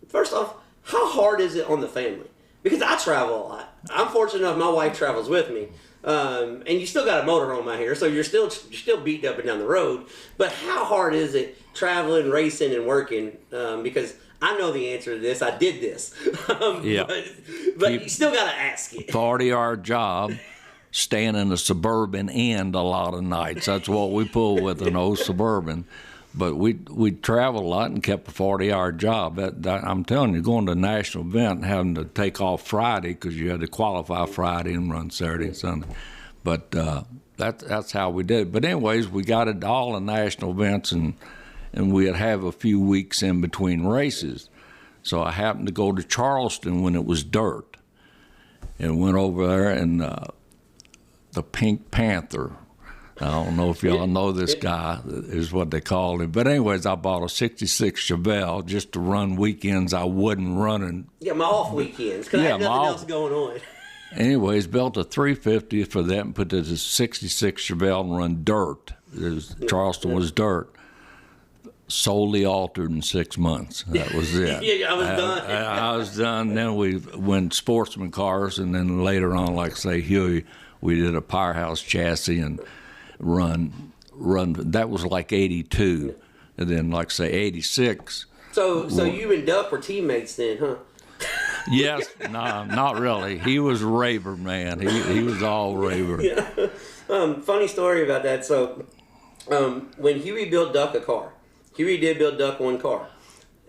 first off, how hard is it on the family? Because I travel a lot. I'm fortunate enough my wife travels with me. And you still got a motorhome out here, so you're still beating up and down the road. But how hard is it traveling, racing, and working? Because I know the answer to this. I did this. Yeah. But you still got to ask it. 40-hour job, staying in a Suburban Inn a lot of nights. That's what we pull with an old Suburban. But we traveled a lot and kept a 40-hour job. I'm telling you, going to a national event and having to take off Friday because you had to qualify Friday and run Saturday and Sunday. But that's how we did it. But anyways, we got it all in national events, and we'd have a few weeks in between races. So I happened to go to Charleston when it was dirt and went over there, and the Pink Panther, I don't know if y'all know this guy, is what they called him. But anyways, I bought a 66 Chevelle just to run weekends I wasn't running. Yeah, my off weekends, because I had nothing else going on. Anyways, built a 350 for that and put it in a 66 Chevelle and run dirt. Charleston was dirt. Solely altered in 6 months. That was it. Yeah, I was done. I was done. Then we went sportsman cars, and then later on, like say Huey, we did a powerhouse chassis and run. That was like 82, and then like say 86. So you and Duck were teammates then, huh? Yes, no, not really. He was a raver, man. He was all raver. Yeah. Funny story about that. So when Huey built Duck a car. Huey did build Duck one car,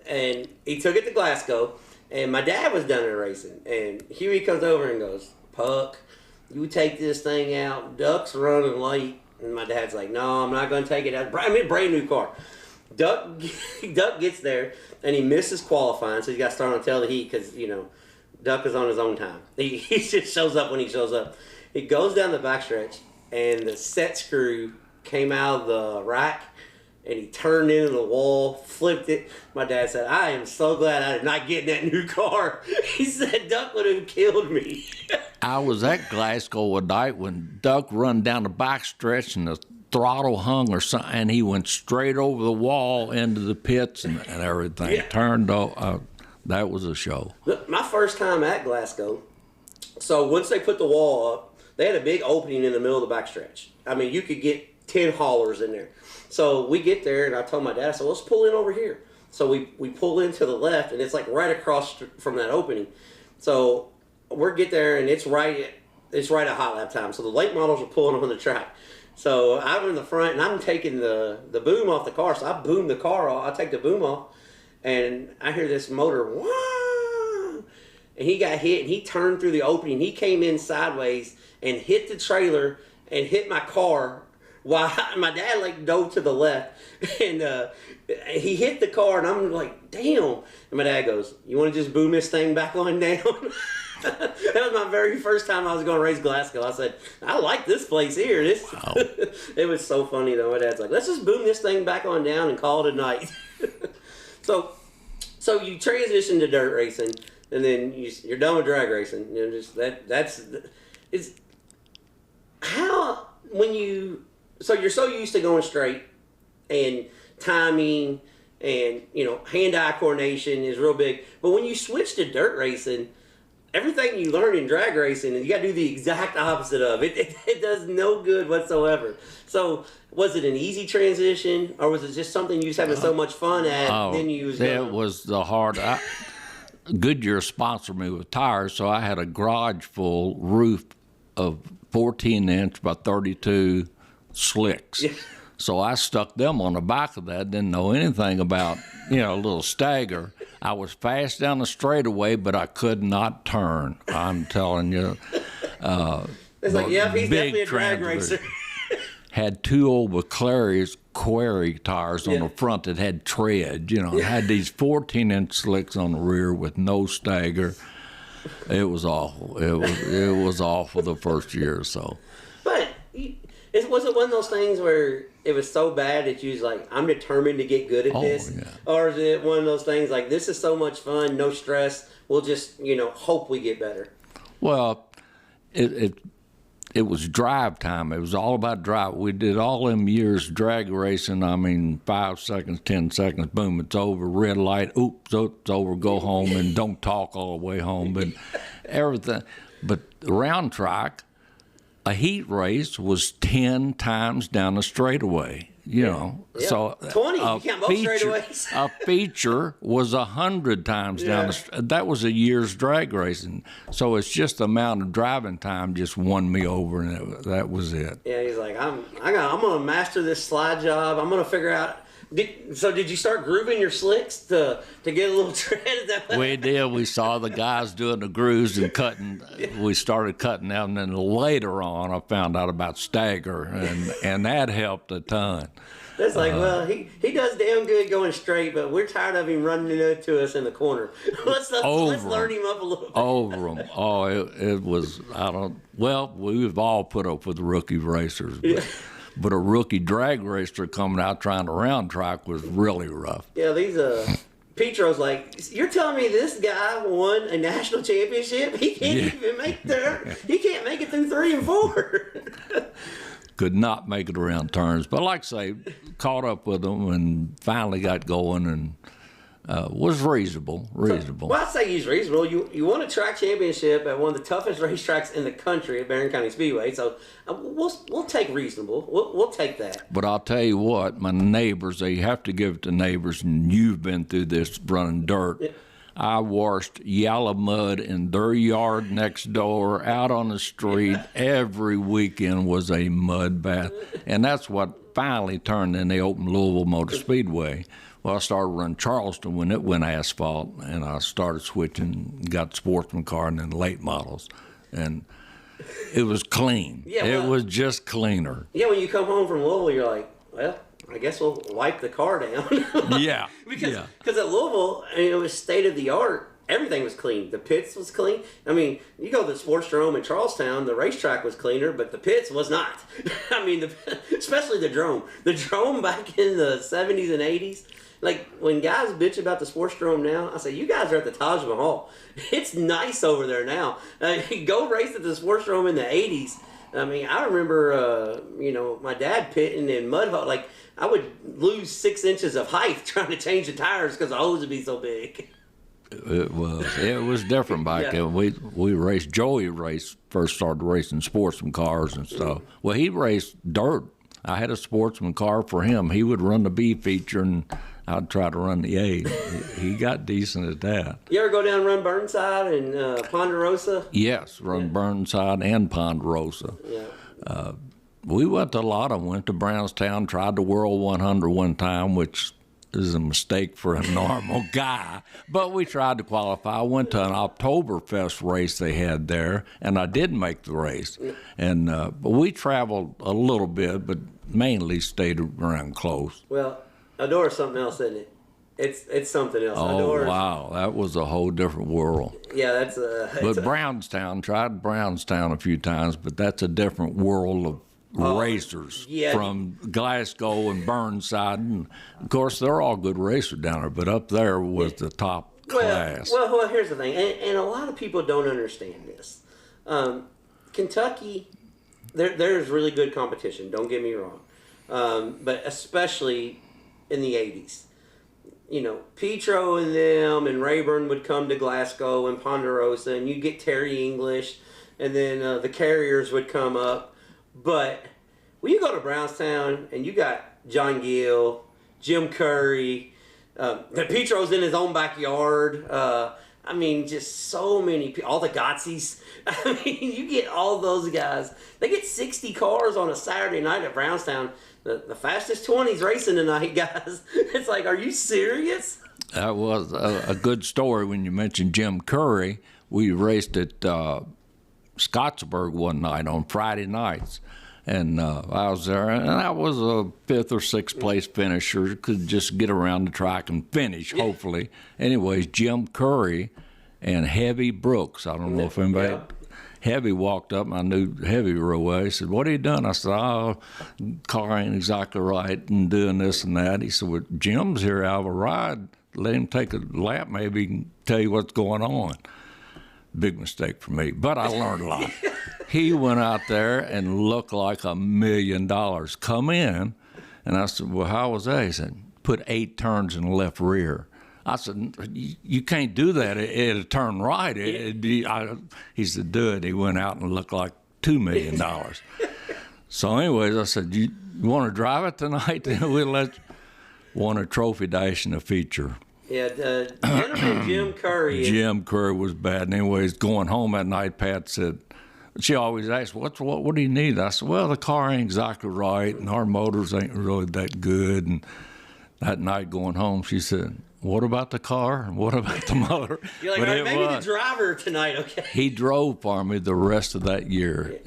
and he took it to Glasgow, and my dad was down there racing, and Huey comes over and goes, Puck, you take this thing out, Duck's running late, and my dad's like, no, I'm not going to take it out. I mean, brand new car. Duck gets there, and he misses qualifying, so he's got to start on tail the heat because, Duck is on his own time. He just shows up when he shows up. He goes down the backstretch, and the set screw came out of the rack, and he turned into the wall, flipped it. My dad said, I am so glad I did not get in that new car. He said, Duck would have killed me. I was at Glasgow a night when Duck run down the backstretch and the throttle hung or something, and he went straight over the wall into the pits and everything. Yeah. Turned off. That was a show. My first time at Glasgow, so once they put the wall up, they had a big opening in the middle of the backstretch. I mean, you could get 10 haulers in there. So we get there, and I told my dad, I said, let's pull in over here. So we pull in to the left, and it's like right across from that opening. So we get there, and it's right at hot lap time. So the late models are pulling on the track. So I'm in the front, and I'm taking the boom off the car. So I boom the car off. I take the boom off, and I hear this motor, wah! And he got hit, and he turned through the opening. He came in sideways and hit the trailer and hit my car. While my dad like dove to the left, and he hit the car, and I'm like, damn. And my dad goes, you want to just boom this thing back on down? That was my very first time I was going to race Glasgow. I said, I like this place here. Wow. It was so funny though. My dad's like, let's just boom this thing back on down and call it a night. So you transition to dirt racing, and then you're done with drag racing. It's how when you. So you're so used to going straight, and timing, and hand-eye coordination is real big. But when you switch to dirt racing, everything you learn in drag racing, you got to do the exact opposite of it. It does no good whatsoever. So was it an easy transition, or was it just something you was having so much fun at? Then you was it was the hard. Goodyear sponsored me with tires, so I had a garage full roof of 14-inch by 32. Slicks. Yeah. So I stuck them on the back of that, didn't know anything about, a little stagger. I was fast down the straightaway, but I could not turn. I'm telling you. It's like, yeah, he's definitely a drag racer. Had two old McLaren's Quarry tires on the front that had tread, had these 14-inch slicks on the rear with no stagger. It was awful. It was awful the first year or so. But was it one of those things where it was so bad that you was like, I'm determined to get good at this? Yeah. Or is it one of those things like, this is so much fun, no stress, we'll just, hope we get better? Well, it was drive time. It was all about drive. We did all them years drag racing. I mean, 5 seconds, 10 seconds, boom, it's over. Red light, oops, it's over, go home, and don't talk all the way home. But everything. But the round track, a heat race was 10 times down the straightaway, So 20, you can't both straightaways. A feature was 100 times down the. That was a year's drag racing. So it's just the amount of driving time just won me over, and that was it. Yeah, he's like, I'm gonna master this slide job. I'm gonna figure out. Did you start grooving your slicks to get a little tread? We did. We saw the guys doing the grooves and cutting. We started cutting out, and then later on, I found out about stagger, and that helped a ton. It's like, well, he does damn good going straight, but we're tired of him running into us in the corner. Let's learn him up a little bit. Over him. Oh, it was. Well, we've all put up with rookie racers. But a rookie drag racer coming out trying to round track was really rough. Yeah, these Petro's like, you're telling me this guy won a national championship? He can't even make there. He can't make it through 3 and 4. could not make it around turns. But like I say, caught up with them and finally got going and was reasonable. Well, I'd say he's reasonable. You won a track championship at one of the toughest racetracks in the country at Barren County Speedway, so we'll take reasonable. We'll take that. But I'll tell you what, my neighbors, they have to give it to neighbors, and you've been through this running dirt. Yeah. I washed yellow mud in their yard next door, out on the street. Every weekend was a mud bath. And that's what finally turned in the open Louisville Motor Speedway. Well, I started running Charleston when it went asphalt, and I started switching, got sportsman car and then late models. And it was clean. Yeah, well, it was just cleaner. Yeah, when you come home from Louisville, you're like, well, I guess we'll wipe the car down. Yeah. Because at Louisville, it was state of the art. Everything was clean. The pits was clean. I mean, you go to the Sports Drome in Charlestown, the racetrack was cleaner, but the pits was not. I mean, especially the Drome. The Drome back in the 70s and 80s, like when guys bitch about the Sports Drome now, I say, you guys are at the Taj Mahal. It's nice over there now. Go race at the Sports Drome in the 80s. I mean, I remember, my dad pitting in mud hole. Like, I would lose 6 inches of height trying to change the tires because the hose would be so big. It was different back then. We raced. Joey first started racing sportsman cars and stuff. Well, he raced dirt. I had a sportsman car for him. He would run the B feature, and I'd try to run the A. He got decent at that. You ever go down and run Burnside and Ponderosa? Yes, run Burnside and Ponderosa. Yeah. We went to a lot of them. Went to Brownstown, tried the World 100 one time, which is a mistake for a normal guy. But we tried to qualify. I went to an Oktoberfest race they had there, and I did make the race. And but we traveled a little bit, but mainly stayed around close. Well, Eldora is something else, isn't it? It's something else. Oh, wow. That was a whole different world. Yeah, But Brownstown, tried Brownstown a few times, but that's a different world of racers from Glasgow and Burnside. And, of course, they're all good racers down there, but up there was the top class. Well, here's the thing, and a lot of people don't understand this. Kentucky, there's really good competition, don't get me wrong, but especially in the 80s. Petro and them and Rayburn would come to Glasgow and Ponderosa, and you'd get Terry English, and then the Carriers would come up. But when you go to Brownstown and you got John Gill, Jim Curry, Petro's in his own backyard. I mean, just so many people, all the Gotzies. I mean, you get all those guys. They get 60 cars on a Saturday night at Brownstown. The fastest 20s racing tonight, guys. It's like, are you serious? That was a good story when you mentioned Jim Curry. We raced at Scottsburg one night on Friday nights. And I was there, and I was a 5th or 6th place finisher. Could just get around the track and finish, hopefully. Anyways, Jim Curry and Heavy Brooks. I don't know if anybody. Yeah. Heavy walked up, and I knew Heavy real well. He said, "What are you doing?" I said, "Oh, car ain't exactly right, and doing this and that." He said, "Well, Jim's here out of a ride. Let him take a lap. Maybe he can tell you what's going on." Big mistake for me, but I learned a lot. He went out there and looked like $1 million. Come in, and I said, "Well, how was that?" He said, "Put 8 turns in the left rear." I said, "You can't do that. It'll turn right." He said, "Do it." He went out and looked like $2 million. So anyways, I said, you want to drive it tonight? We'll won a trophy dash and a feature. Yeah, gentleman Jim Curry. Jim Curry was bad. And anyways, going home that night, Pat said, she always asked, what do you need? I said, well, the car ain't exactly right, and our motors ain't really that good. And that night going home, she said, what about the car? And what about the motor? You're like, all right, maybe the driver tonight, okay? He drove for me the rest of that year.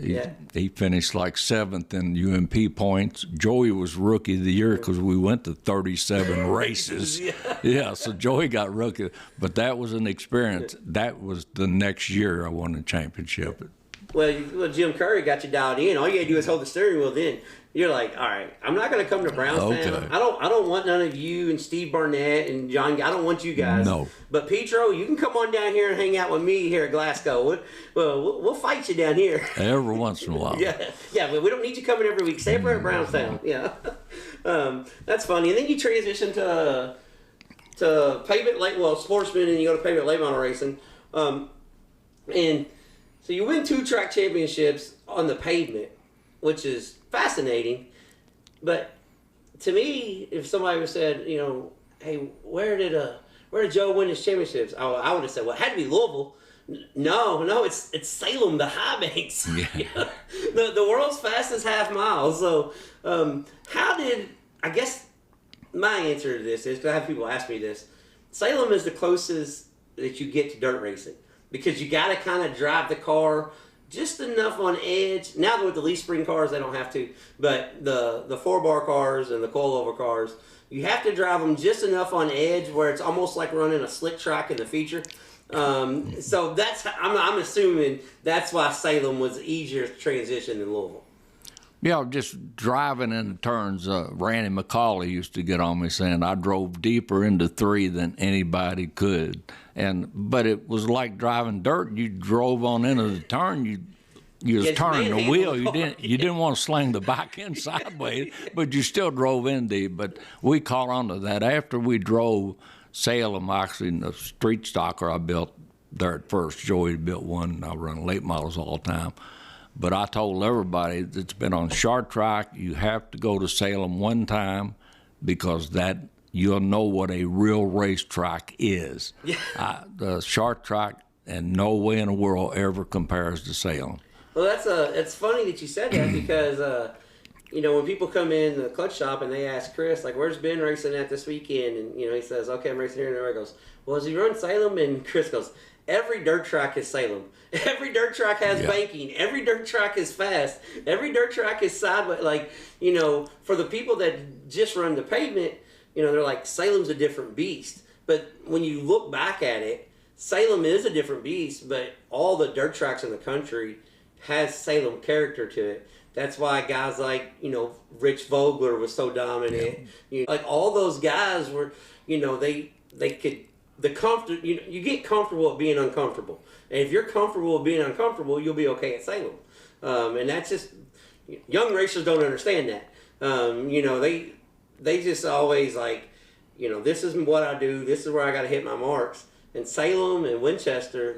He finished like 7th in UMP points. Joey was rookie of the year because we went to 37 races. Yeah, so Joey got rookie. But that was an experience. That was the next year I won the championship Well, Jim Curry got you dialed in. All you got to do is hold the steering wheel. Then you're like, all right, I'm not going to come to Brownstown. Okay. I don't want none of you and Steve Barnett and John. I don't want you guys. No. But Petro, you can come on down here and hang out with me here at Glasgow. We'll fight you down here. Every once in a while. Yeah, but we don't need you coming every week. Stay up at Brownstown. Yeah, that's funny. And then you transition to pavement sportsman, and you go to pavement late model racing, and so you win 2 track championships on the pavement, which is fascinating. But to me, if somebody said, hey, where did Joe win his championships? I would have said, well, it had to be Louisville. No, it's Salem, the high banks. Yeah. the world's fastest half mile. So I guess my answer to this is, because I have people ask me this, Salem is the closest that you get to dirt racing, because you got to kind of drive the car just enough on edge. Now with the leaf spring cars, they don't have to, but the 4-bar cars and the coilover cars, you have to drive them just enough on edge where it's almost like running a slick track in the feature. So I'm assuming that's why Salem was easier to transition than Louisville. Yeah, just driving in the turns. Randy McCauley used to get on me saying I drove deeper into 3 than anybody could, but it was like driving dirt. You drove on into the turn. You was turning the wheel. You didn't want to sling the back end sideways, but you still drove in deep. But we caught on to that after we drove Salem. Actually, in the street stocker I built there at first. Joey built one. And I run late models all the time. But I told everybody that's been on short track, you have to go to Salem one time, because you'll know what a real racetrack is. Yeah. The short track, and no way in the world ever compares to Salem. Well, it's funny that you said that, because when people come in the clutch shop and they ask Chris, like, where's Ben racing at this weekend? And he says, okay, I'm racing here, and everybody goes, well, does he run Salem? And Chris goes, every dirt track is Salem. Every dirt track has banking. Every dirt track is fast. Every dirt track is sideways. Like, for the people that just run the pavement, they're like, Salem's a different beast. But when you look back at it, Salem is a different beast, but all the dirt tracks in the country has Salem character to it. That's why guys like, Rich Vogler was so dominant. Yeah. Like, all those guys were, they could... you get comfortable at being uncomfortable, and if you're comfortable with being uncomfortable, you'll be okay at Salem. And that's just, young racers don't understand that. They just always like, this is what I do. This is where I got to hit my marks. And Salem and Winchester,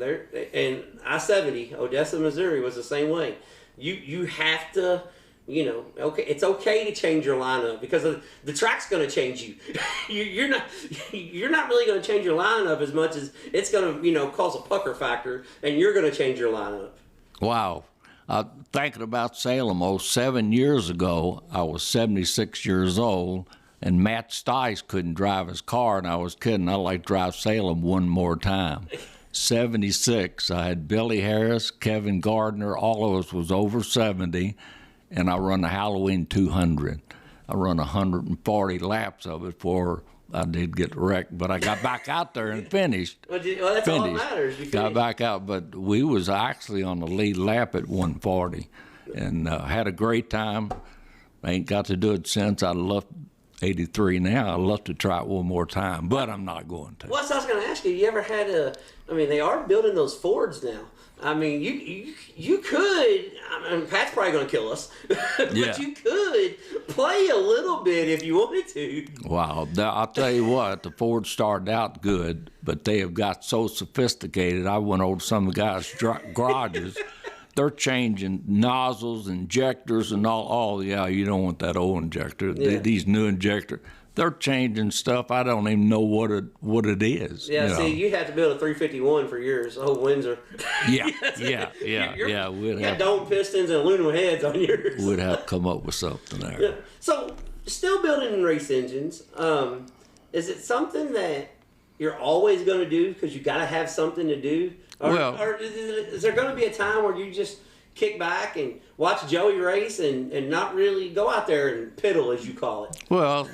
and I-70, Odessa, Missouri was the same way. You have to. Okay, it's okay to change your lineup, because the track's going to change you. You're not really going to change your lineup as much as it's going to, cause a pucker factor, and you're going to change your lineup. Wow. Thinking about Salem, 7 years ago, I was 76 years old, and Matt Stice couldn't drive his car, and I was kidding. I'd like to drive Salem one more time. 76, I had Billy Harris, Kevin Gardner, all of us was over 70. And I run the Halloween 200. I run 140 laps of it before I did get wrecked, but I got back out there and finished. Well, that's all that matters. Got back out, but we was actually on the lead lap at 140, and had a great time. I ain't got to do it since. I left 83 now. I'd love to try it one more time, but I'm not going to. Well, so I was going to ask you, you ever had they are building those Fords now. I mean, you could. Pat's probably going to kill us, but you could play a little bit if you wanted to. Wow, I'll tell you what, the Ford started out good, but they have got so sophisticated. I went over to some of the guys' garages. They're changing nozzles, injectors, and all. Yeah, you don't want that old injector. Yeah. These new injectors. They're changing stuff. I don't even know what it is. Yeah, you had to build a 351 for yours, old Windsor. Yeah. You got dome pistons and aluminum heads on yours. We'd have to come up with something there. Yeah. So, still building race engines. Is it something that you're always going to do because you got to have something to do? Or is there going to be a time where you just kick back and watch Joey race and not really go out there and piddle, as you call it? Well,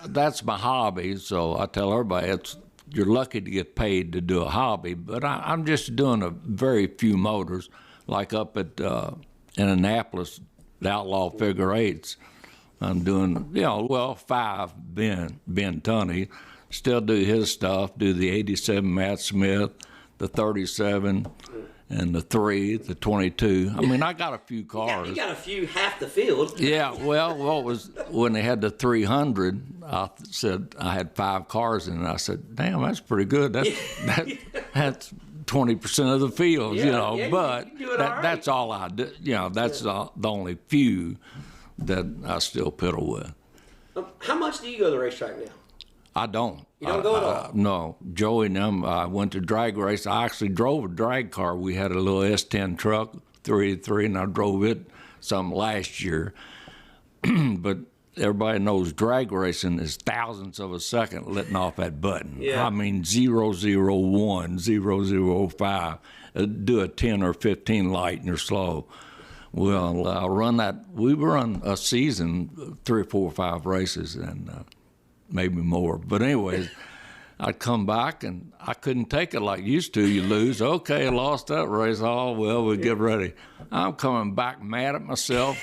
that's my hobby, so I tell everybody you're lucky to get paid to do a hobby, but I'm just doing a very few motors. like up at in Annapolis, the Outlaw Figure Eights. I'm doing, 5 Ben Tunney, still do his stuff, do the 87 Matt Smith, the 37, and the 3, the 22. I mean, I got a few cars. You got a few, half the field. Yeah, well, what was when they had the 300? I said I had 5 cars in it. I said, "Damn, that's pretty good. That's 20% of the field, But that's all I do. That's the only few that I still piddle with." How much do you go to the racetrack now? I don't. You don't go at all? No. Joey and them, I went to drag race. I actually drove a drag car. We had a little S10 truck, 383, and I drove it some last year. But everybody knows drag racing is thousandths of a second letting off that button. Yeah. I mean, 001, 005. Do a 10 or 15 light and you're slow. Well, I run that. We run a season, 3 or 4 or 5 races, and maybe more. But anyways, I'd come back and I couldn't take it like used to. You lose. Okay, I lost that race. Oh, well, we'll get ready. I'm coming back mad at myself,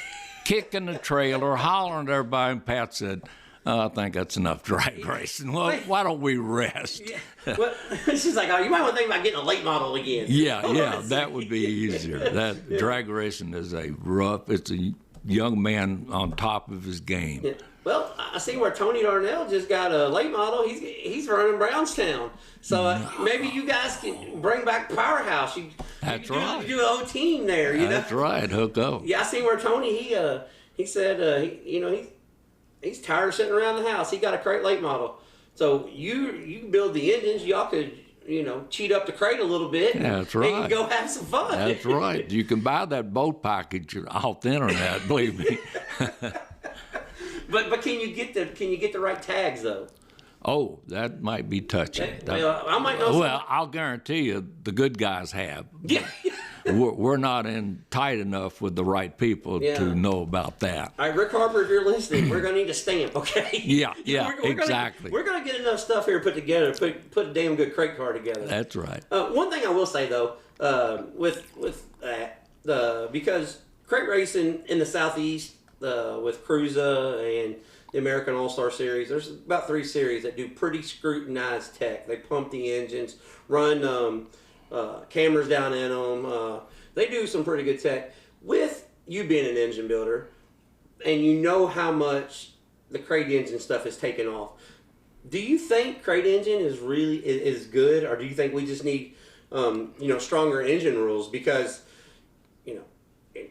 kicking the trailer, hollering at everybody. And Pat said, "I think that's enough drag racing. Well, why don't we rest?" Yeah. Well, she's like, "Oh, you might want to think about getting a late model again." Yeah, that would be easier. That drag racing is it's a young man on top of his game. Yeah. Well, I see where Tony Darnell just got a late model. He's running Brownstown. So maybe you guys can bring back Powerhouse. That's you right. do a whole team there. That's right. Hook up. Yeah, I see where Tony, he said, he's tired of sitting around the house. He got a crate late model. So you build the engines. Y'all could, cheat up the crate a little bit. That's right. And go have some fun. That's right. You can buy that boat package off the internet, believe me. But can you get the right tags though? Oh, that might be touchy. I might know. Well, I'll guarantee you the good guys have. Yeah. We're not in tight enough with the right people to know about that. All right, Rick Harper, if you're listening, we're gonna need a stamp, okay? Yeah, we're exactly. We're gonna get enough stuff here put together, put a damn good crate car together. That's right. One thing I will say though, because crate racing in the Southeast, with Cruza and the American All-Star Series, there's about 3 series that do pretty scrutinized tech. They pump the engines, run cameras down in them. They do some pretty good tech. With you being an engine builder, and you know how much the crate engine stuff is taken off, do you think crate engine is good, or do you think we just need stronger engine rules? Because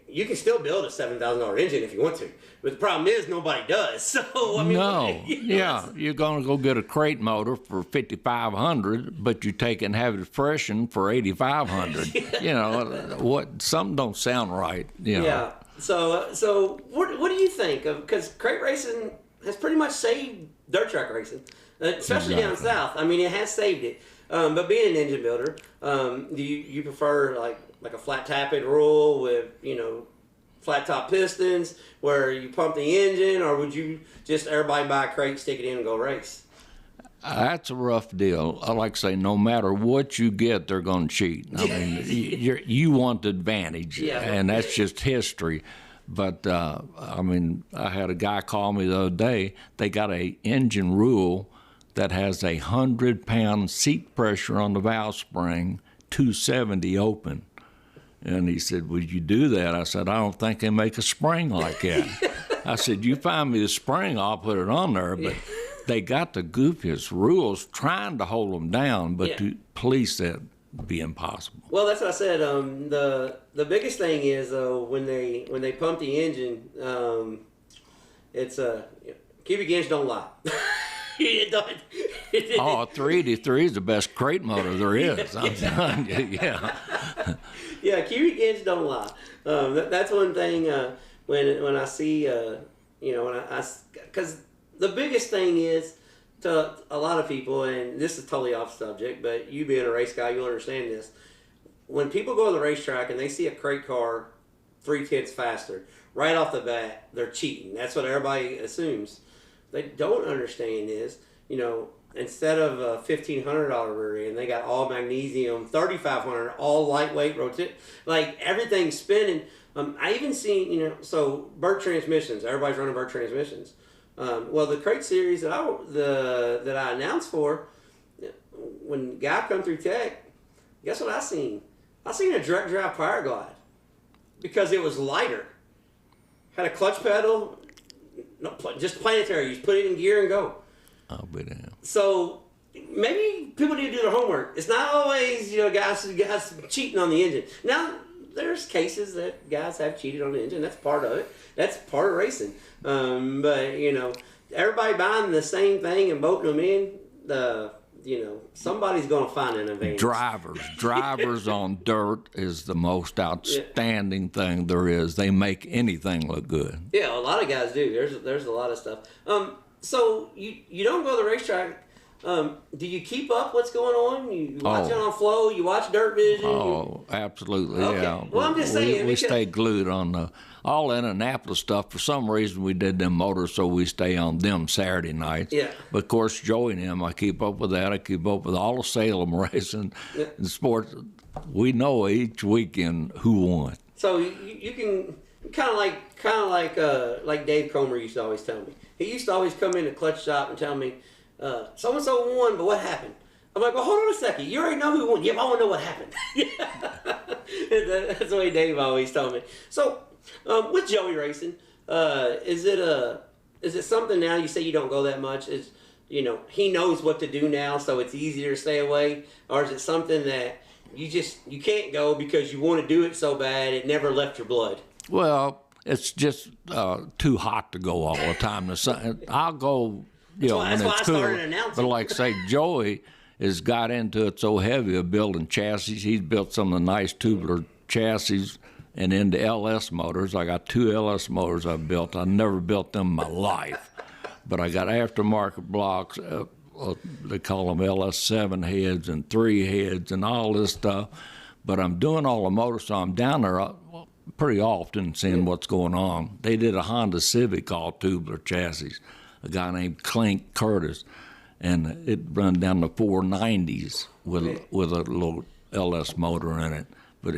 you can still build a $7,000 engine if you want to, but the problem is nobody does. So you're going to go get a crate motor for $5,500, but you take it and have it freshened for $8,500. What? Something don't sound right. Yeah. So what do you think of? Because crate racing has pretty much saved dirt track racing, especially down south. I mean, it has saved it. But being an engine builder, do you prefer like a flat tappet rule with flat top pistons where you pump the engine, or would you just everybody buy a crate, stick it in, and go race? That's a rough deal. I like to say, no matter what you get, they're going to cheat. I mean, you want the advantage, and that's just history. But I had a guy call me the other day. They got a engine rule that has 100-pound seat pressure on the valve spring, 270 open. And he said, "Would you do that?" I said, "I don't think they make a spring like that." I said, "You find me the spring, I'll put it on there." But they got the goofiest rules trying to hold them down, but to police that would be impossible. Well, that's what I said. The biggest thing is, though, when they pump the engine, it's cubic inch don't lie. It doesn't. 383 is the best crate motor there is. I'm telling you, Yeah, cubic inch don't lie. That's one thing when I see, because the biggest thing is to a lot of people, and this is totally off subject, but you being a race guy, you understand this. When people go to the racetrack and they see a crate car 3/10 faster, right off the bat, they're cheating. That's what everybody assumes. They don't understand is, instead of a $1,500 rear end, they got all magnesium, $3,500, all lightweight like everything's spinning. I even seen, so Burt transmissions. Everybody's running Burt transmissions. Well, the crate series that I announced for, when guy come through tech, guess what I seen? I seen a direct drive power glide because it was lighter. Had a clutch pedal, just planetary. You just put it in gear and go. I'll be damned. So maybe people need to do their homework. It's not always guys cheating on the engine. Now there's cases that guys have cheated on the engine. That's part of it. That's part of racing. But everybody buying the same thing and boating them in. Somebody's going to find an advantage. Drivers on dirt is the most outstanding thing there is. They make anything look good. Yeah, a lot of guys do. There's a lot of stuff. So you don't go to the racetrack. Do you keep up what's going on? You watch it on Flow. You watch Dirt Vision. Oh, absolutely. Okay. Yeah. Well, I'm just saying we stay glued on all Indianapolis stuff. For some reason, we did them motors, so we stay on them Saturday nights. Yeah. But of course, Joey and him, I keep up with that. I keep up with all the Salem racing and sports. We know each weekend who won. So you can kind of like Dave Comer used to always tell me. He used to always come in the clutch shop and tell me, so-and-so won, but what happened? I'm like, well, hold on a second. You already know who won. Yeah, but I want to know what happened. That's the way Dave always told me. So, with Joey racing, is it something now you say you don't go that much? Is he knows what to do now, so it's easier to stay away? Or is it something that you can't go because you want to do it so bad it never left your blood? Well, it's just too hot to go all the time. I'll go, that's why I started announcing. But like say, Joey has got into it so heavy of building chassis. He's built some of the nice tubular chassis and into LS motors. I got 2 LS motors I've built. I never built them in my life. But I got aftermarket blocks. They call them LS7 heads and 3 heads and all this stuff. But I'm doing all the motors, so I'm down there pretty often seeing what's going on. They did a Honda Civic all tubular chassis, a guy named Clink Curtis, and it run down to 490s with a little LS motor in it. But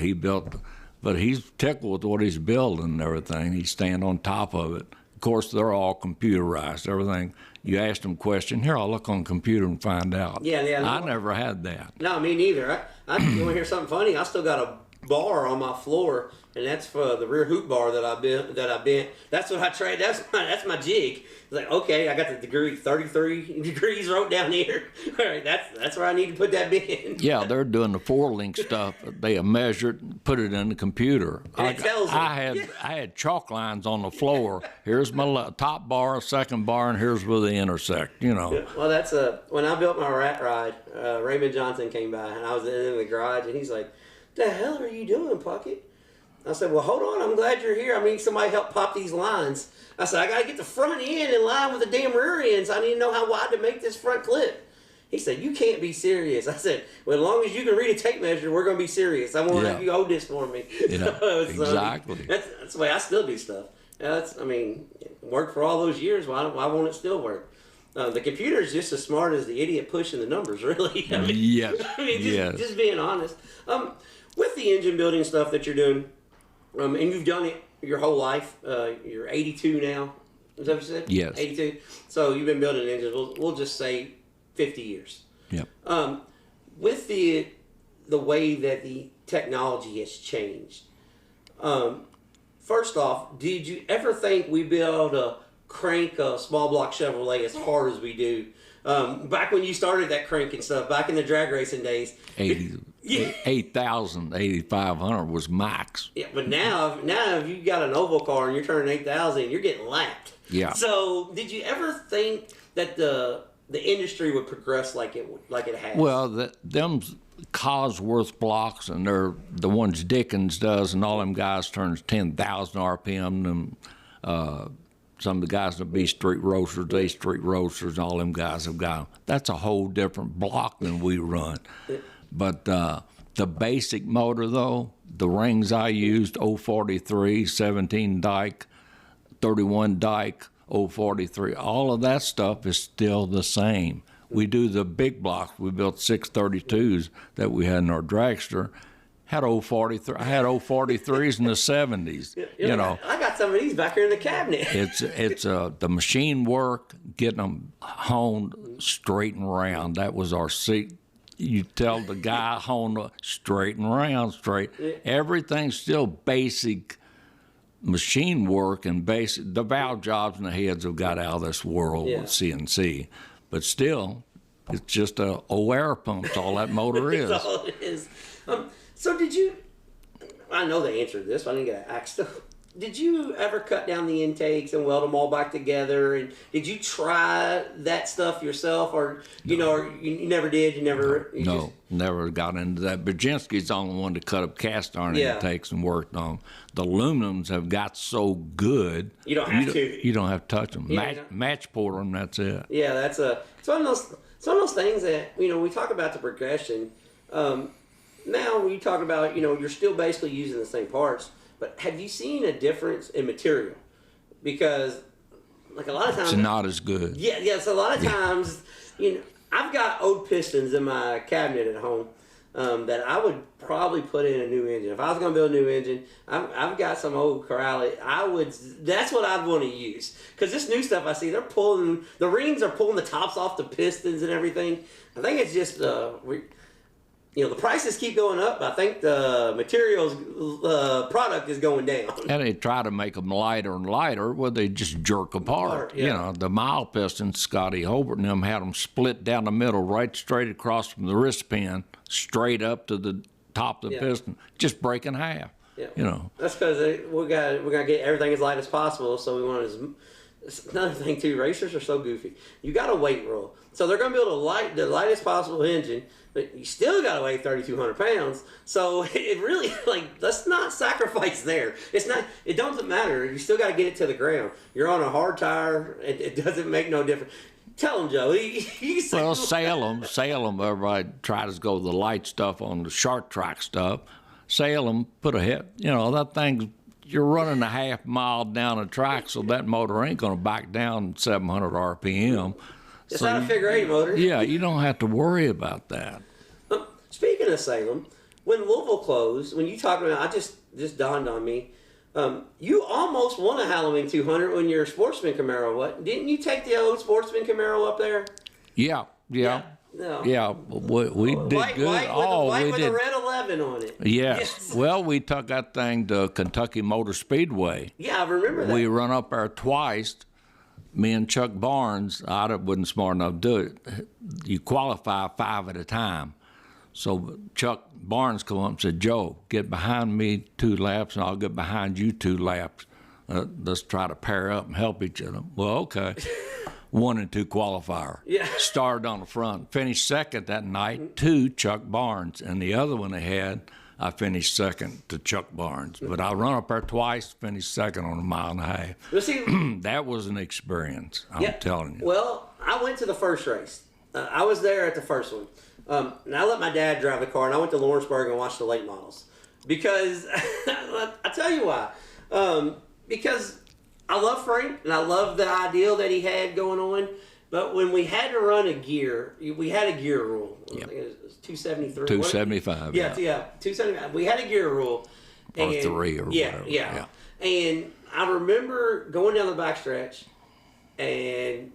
he's tickled with what he's building and everything. He's staying on top of it. Of course, they're all computerized. Everything you ask them a question, here I'll look on the computer and find out. Yeah. I never had that. No, me neither. You want to hear something funny? I still got a bar on my floor, and that's for the rear hoop bar that I bent. That's what I trade. That's my jig. It's like, okay, I got the degree 33 degrees wrote down here. All right, that's where I need to put that bend. Yeah, they're doing the 4-link stuff. They have measured and put it in the computer. And it tells I had chalk lines on the floor. Here's my top bar, second bar, and here's where they intersect. Well, that's when I built my rat ride. Raymond Johnson came by, and I was in the garage, and he's like, "The hell are you doing, Puckett?" I said, "Well, hold on. I'm glad you're here. I need somebody help pop these lines." I said, "I got to get the front end in line with the damn rear ends. I need to know how wide to make this front clip." He said, "You can't be serious." I said, "Well, as long as you can read a tape measure, we're going to be serious. I want to have you hold this for me." Exactly. That's the way I still do stuff. Worked for all those years. Why won't it still work? The computer is just as smart as the idiot pushing the numbers, really. Yes. Just being honest. With the engine building stuff that you're doing, and you've done it your whole life. You're 82 now. Is that what you said? Yes. 82. So you've been building engines. We'll just say 50 years. Yep. With the way that the technology has changed, first off, did you ever think we'd be able to crank a small block Chevrolet as hard as we do? Back when you started that cranking stuff, back in the drag racing days. 8,000, 8,500 was max. Yeah, but now if you got an oval car and you're turning 8,000, you're getting lapped. Yeah. So did you ever think that the industry would progress like it has? Well, them Cosworth blocks, and they're the ones Dickens does, and all them guys turns 10,000 RPM. And some of the guys in the B Street Roasters, A Street Roasters, all them guys have got. That's a whole different block than we run. But the basic motor, though, the rings I used, 043, 17 Dyke, 31 Dyke, 043, all of that stuff is still the same. We do the big blocks. We built 632s that we had in our dragster. Had old 43. I had old 43s in the 70s. You know, I got some of these back here in the cabinet. it's the machine work, getting them honed straight and round. That was our secret. You tell the guy honed straight and round, straight. Everything's still basic machine work and basic. The valve jobs and the heads have got out of this world with CNC, but still, it's just a air pump. That's all that motor is. That's all it is. So did you? I know the answer to this. But I didn't get asked. Did you ever cut down the intakes and weld them all back together? And did you try that stuff yourself, or you never did? You never? Never got into that. Brzezinski's the only one to cut up cast iron intakes and worked on them. The aluminums have got so good. You don't have to. You don't have to touch them. Match pour them. That's it. Yeah, it's one of those things that we talk about the progression. Now we talk about you're still basically using the same parts, but have you seen a difference in material? Because like a lot of times it's not as good. Yeah. So a lot of times, I've got old pistons in my cabinet at home that I would probably put in a new engine. If I was going to build a new engine, I've got some old Corrales. That's what I'd want to use. Because this new stuff I see, the rings are pulling the tops off the pistons and everything. I think it's just the prices keep going up. I think the materials product is going down. And they try to make them lighter and lighter, well, they just jerk apart. The mile pistons, Scotty Hobart and them had them split down the middle, right straight across from the wrist pin, straight up to the top of the piston, just break in half. That's because we're gonna get everything as light as possible. So we want another thing too. Racers are so goofy. You got a weight rule, so they're gonna build the lightest possible engine. But you still got to weigh 3,200 pounds. So it really, let's not sacrifice there. It doesn't matter. You still got to get it to the ground. You're on a hard tire. It doesn't make no difference. Tell them, Joe. Well, Salem, everybody tries to go the light stuff on the short track stuff. Salem put a hit, that thing, you're running a half mile down a track, so that motor ain't going to back down 700 RPM. It's not a figure 8 motor. Yeah, you don't have to worry about that. Speaking of Salem, when Louisville closed, when you talked about, just dawned on me, you almost won a Halloween 200 when your Sportsman Camaro. What? Didn't you take the old Sportsman Camaro up there? Yeah. No. Yeah, we did good. White with a red 11 on it. Yes. Well, we took that thing to Kentucky Motor Speedway. Yeah, I remember that. We run up there twice. Me and Chuck Barnes, I wasn't smart enough to do it. You qualify 5 at a time. So Chuck Barnes come up and said, Joe, get behind me 2 laps and I'll get behind you 2 laps. Let's try to pair up and help each other. Well, okay. 1 and 2 qualifier. Yeah. Started on the front. Finished second that night to Chuck Barnes. And the other one they had, I finished second to Chuck Barnes. But I run up there twice, finished second on a mile and a half. Well, see, that was an experience, I'm telling you. Well, I went to the first race. I was there at the first one. And I let my dad drive the car, and I went to Lawrenceburg and watched the late models. Because, I tell you why. Because I love Frank, and I love the ideal that he had going on. But when we had to run a gear, we had a gear rule. I think it was 273. 275. Yeah, 275. We had a gear rule. Or 3 or whatever. Yeah. And I remember going down the backstretch, and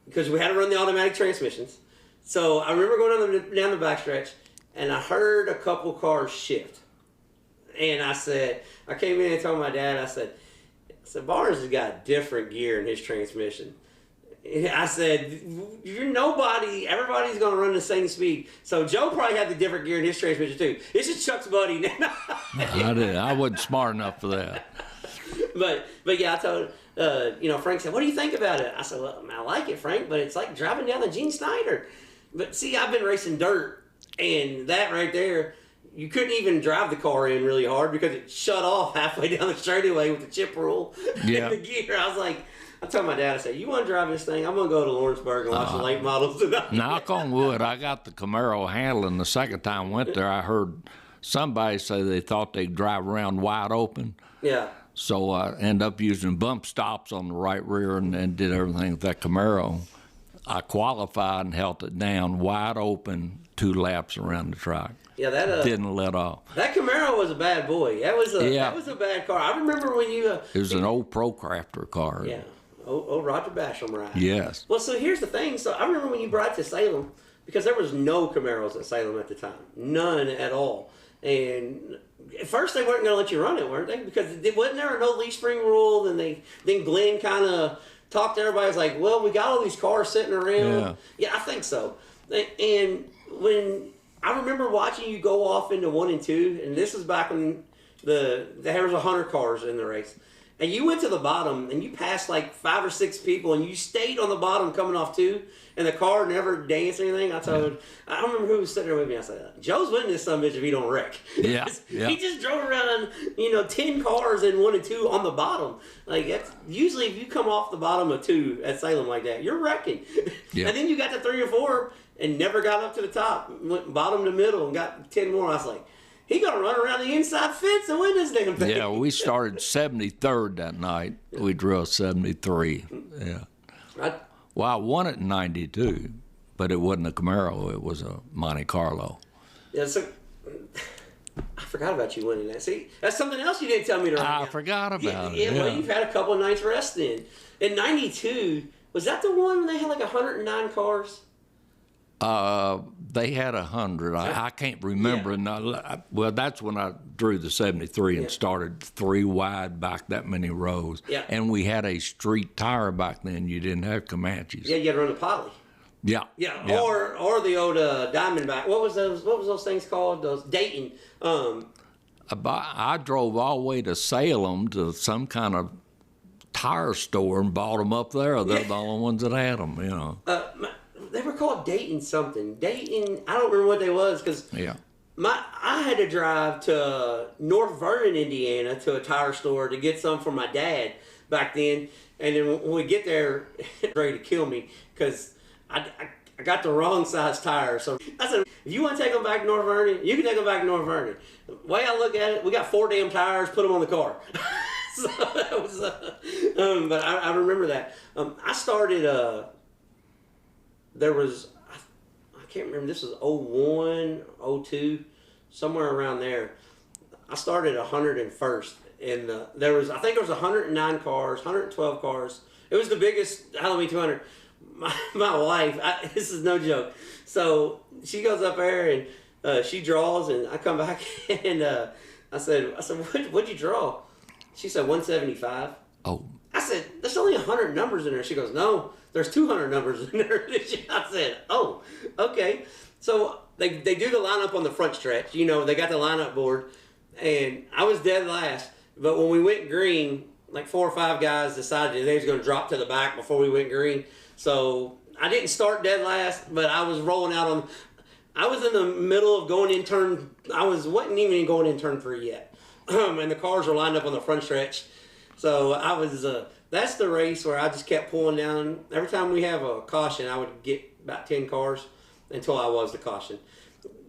because we had to run the automatic transmissions. So I remember going down the backstretch, and I heard a couple cars shift. And I came in and told my dad, I said, Barnes has got different gear in his transmission. I said, everybody's going to run the same speed. So Joe probably had the different gear in his transmission too. This is Chuck's buddy now. I wasn't smart enough for that. But yeah, I told, Frank said, what do you think about it? I said, well, I like it, Frank, but it's like driving down the Gene Snyder. But see, I've been racing dirt, and that right there, you couldn't even drive the car in really hard because it shut off halfway down the straightaway with the chip rule and the gear. I told my dad, I said, you want to drive this thing? I'm going to go to Lawrenceburg and watch the late models tonight. Knock on wood, I got the Camaro handling. The second time I went there, I heard somebody say they thought they'd drive around wide open. Yeah. So I ended up using bump stops on the right rear and did everything with that Camaro. I qualified and held it down wide open 2 laps around the track. Yeah, that didn't let off. That Camaro was a bad boy. That was a bad car. I remember when you. It was an old Procrafter car. Yeah, old Roger Basham ride. Yes. Well, so here's the thing. So I remember when you brought it to Salem, because there was no Camaros at Salem at the time, none at all. And at first they weren't going to let you run it, weren't they? Because wasn't there no leaf spring rule? Then Glenn kind of talked to everybody. Was like, well, we got all these cars sitting around. Yeah, I think so. And when I remember watching you go off into 1 and 2, and this was back when there was 100 cars in the race, and you went to the bottom and you passed like 5 or 6 people, and you stayed on the bottom coming off 2, and the car never danced or anything. I don't remember who was sitting there with me. I said, Joe's winning this son of a bitch if he don't wreck. Yeah. He just drove around, 10 cars in 1 and 2 on the bottom. Like, that's usually if you come off the bottom of 2 at Salem like that, you're wrecking. Yeah. And then you got to 3 or 4 and never got up to the top. Went bottom to middle and got 10 more. I was like, he gonna run around the inside fence and win this damn thing. Yeah, we started 73rd that night. We drove 73. Yeah. Well, I won it in 92, but it wasn't a Camaro. It was a Monte Carlo. Yeah, so I forgot about you winning that. See, that's something else you didn't tell me to write. I forgot about it. Well, you've had a couple of nights rest then. In 92, was that the one when they had like 109 cars? They had 100. I can't remember. Yeah. Well, that's when I drew the 73 and started 3 wide back that many rows. Yeah. And we had a street tire back then. You didn't have Comanches. Yeah, you had to run a poly. Yeah. Yeah. Or the old Diamondback. What was those things called? Those Dayton. I drove all the way to Salem to some kind of tire store and bought them up there. They're the only ones that had them, They were called Dayton something. Dayton, I don't remember what they was because I had to drive to North Vernon, Indiana to a tire store to get some for my dad back then. And then when we get there, it's ready to kill me because I got the wrong size tire. So I said, if you want to take them back to North Vernon, you can take them back to North Vernon. The way I look at it, we got 4 damn tires, put them on the car. So that was, but I remember that. I started, there was, I can't remember, this was 01, 02, somewhere around there. I started 101st, and I think there was 109 cars, 112 cars. It was the biggest Halloween 200. My wife, this is no joke. So she goes up there and she draws, and I come back and I said, what'd you draw? She said 175. Oh. I said, there's only 100 numbers in there. She goes, no, there's 200 numbers in there. I said, oh, okay. So they do the lineup on the front stretch. They got the lineup board, and I was dead last. But when we went green, like 4 or 5 guys decided they was going to drop to the back before we went green. So I didn't start dead last, but I was rolling out I was in the middle of going in turn. I wasn't even going in turn 3 yet. And the cars were lined up on the front stretch. So I was, that's the race where I just kept pulling down. Every time we have a caution, I would get about 10 cars until I was the caution.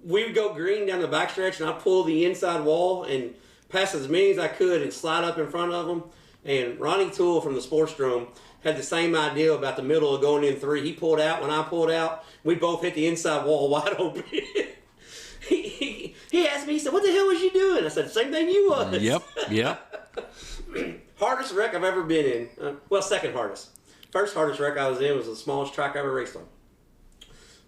We would go green down the backstretch, and I'd pull the inside wall and pass as many as I could and slide up in front of them. And Ronnie Toole from the Sportsdrome had the same idea about the middle of going in 3. He pulled out. When I pulled out, we both hit the inside wall wide open. He asked me, he said, what the hell was you doing? I said, same thing you was. Yep. Hardest wreck I've ever been in. Well, second hardest. First hardest wreck I was in was the smallest track I ever raced on.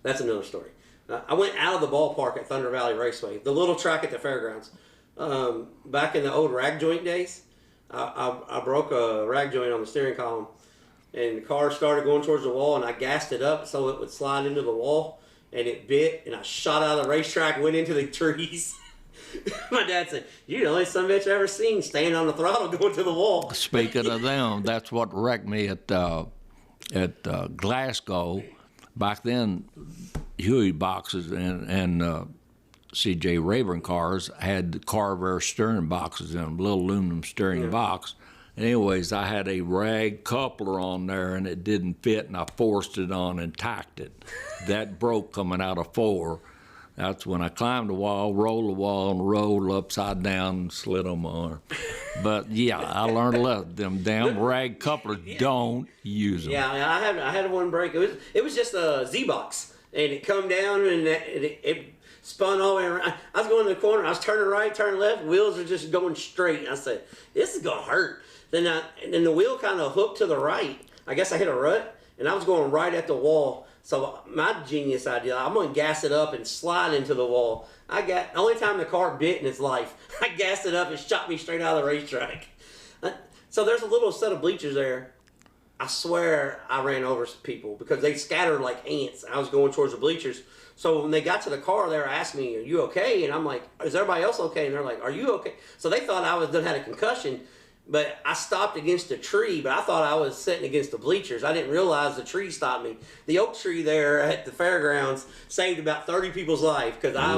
That's another story. I went out of the ballpark at Thunder Valley Raceway, the little track at the fairgrounds. Back in the old rag joint days, I broke a rag joint on the steering column, and the car started going towards the wall, and I gassed it up so it would slide into the wall, and it bit, and I shot out of the racetrack, went into the trees. My dad said, "You're the only son of a bitch I've ever seen standing on the throttle going to the wall." Speaking of them, that's what wrecked me at Glasgow. Back then, Huey boxes and C.J. Rayburn cars had the Carver steering boxes in them, little aluminum steering box. Anyways, I had a rag coupler on there, and it didn't fit, and I forced it on and tacked it. That broke coming out of 4. That's when I climbed the wall, rolled the wall, and rolled upside down and slid on my arm. But yeah, I learned a lot. Them damn rag couplers, don't use them. Yeah, I had one break. It was just a Z-box, and it come down and it spun all the way around. I was going to the corner. I was turning right, turning left. Wheels are just going straight. And I said, "This is gonna hurt." Then the wheel kind of hooked to the right. I guess I hit a rut, and I was going right at the wall. So my genius idea, I'm going to gas it up and slide into the wall. The only time the car bit in its life, I gassed it up and shot me straight out of the racetrack. So there's a little set of bleachers there. I swear I ran over some people because they scattered like ants. I was going towards the bleachers. So when they got to the car, they were asking me, "Are you okay?" And I'm like, "Is everybody else okay?" And they're like, "Are you okay?" So they thought I had a concussion. But I stopped against a tree, but I thought I was sitting against the bleachers. I didn't realize the tree stopped me. The oak tree there at the fairgrounds saved about 30 people's life because I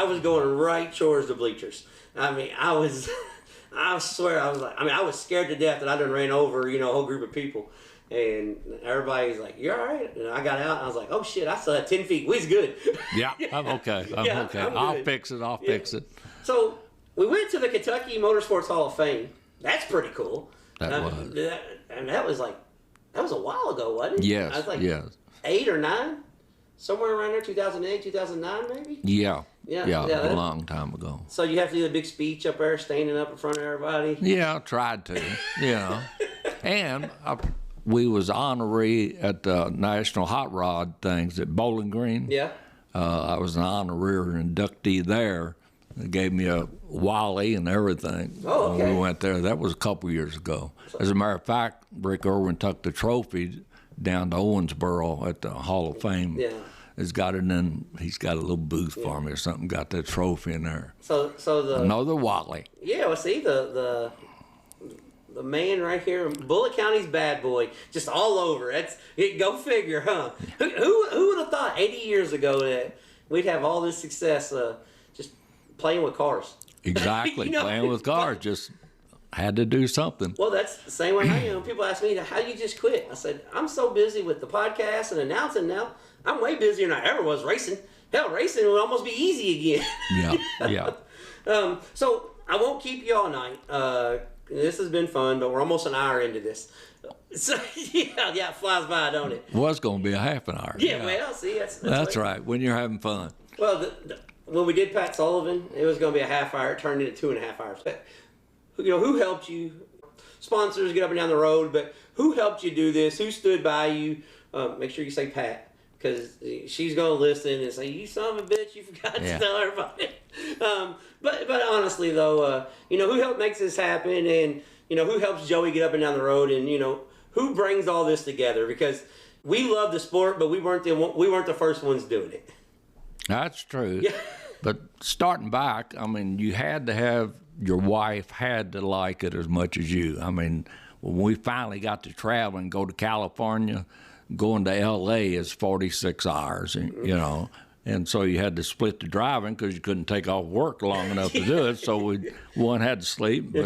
was going right towards the bleachers. I mean, I swear, I was scared to death that I done ran over, a whole group of people. And everybody's like, "You all right?" And I got out, and I was like, "Oh, shit, I still had 10 feet. We's good." Yeah, I'm okay. I'm okay. I'll fix it. So we went to the Kentucky Motorsports Hall of Fame. That's pretty cool. That was. And that was a while ago, wasn't it? Yes, I was like yes. 8 or 9, somewhere around there, 2008, 2009 maybe? Yeah, a long time ago. So you have to do a big speech up there, standing up in front of everybody? Yeah, I tried to, And we was honoree at the National Hot Rod things at Bowling Green. Yeah. I was an honorary inductee there. They gave me a Wally and everything. Oh, okay. When we went there. That was a couple years ago. As a matter of fact, Rick Irwin took the trophy down to Owensboro at the Hall of Fame. Yeah. He's got it in. He's got a little booth for me or something. Got that trophy in there. So another Wally. Yeah. Well, see the man right here, Bullitt County's bad boy, just all over. Go figure, huh? Who would have thought 80 years ago that we'd have all this success? Just playing with cars. Exactly, playing with cars. Just had to do something. Well, that's the same way I am. People ask me, "How do you just quit?" I said, "I'm so busy with the podcast and announcing now. I'm way busier than I ever was racing. Hell, racing would almost be easy again." Yeah. So I won't keep you all night. This has been fun, but we're almost an hour into this. So yeah, it flies by, don't it? Was going to be a half an hour. Yeah. Well, see, that's right. When you're having fun. Well, when we did Pat Sullivan, it was going to be a half hour. It turned into 2.5 hours. But, who helped you? Sponsors get up and down the road, but who helped you do this? Who stood by you? Make sure you say Pat, because she's going to listen and say, "You son of a bitch, you forgot to tell her about it." But honestly, though, who helped make this happen, and who helps Joey get up and down the road, and who brings all this together? Because we love the sport, but we weren't the first ones doing it. That's true. Yeah. But starting back, you had to have your wife had to like it as much as you. When we finally got to travel and go to California, going to L.A. is 46 hours, and so you had to split the driving because you couldn't take off work long enough to do it. So one had to sleep,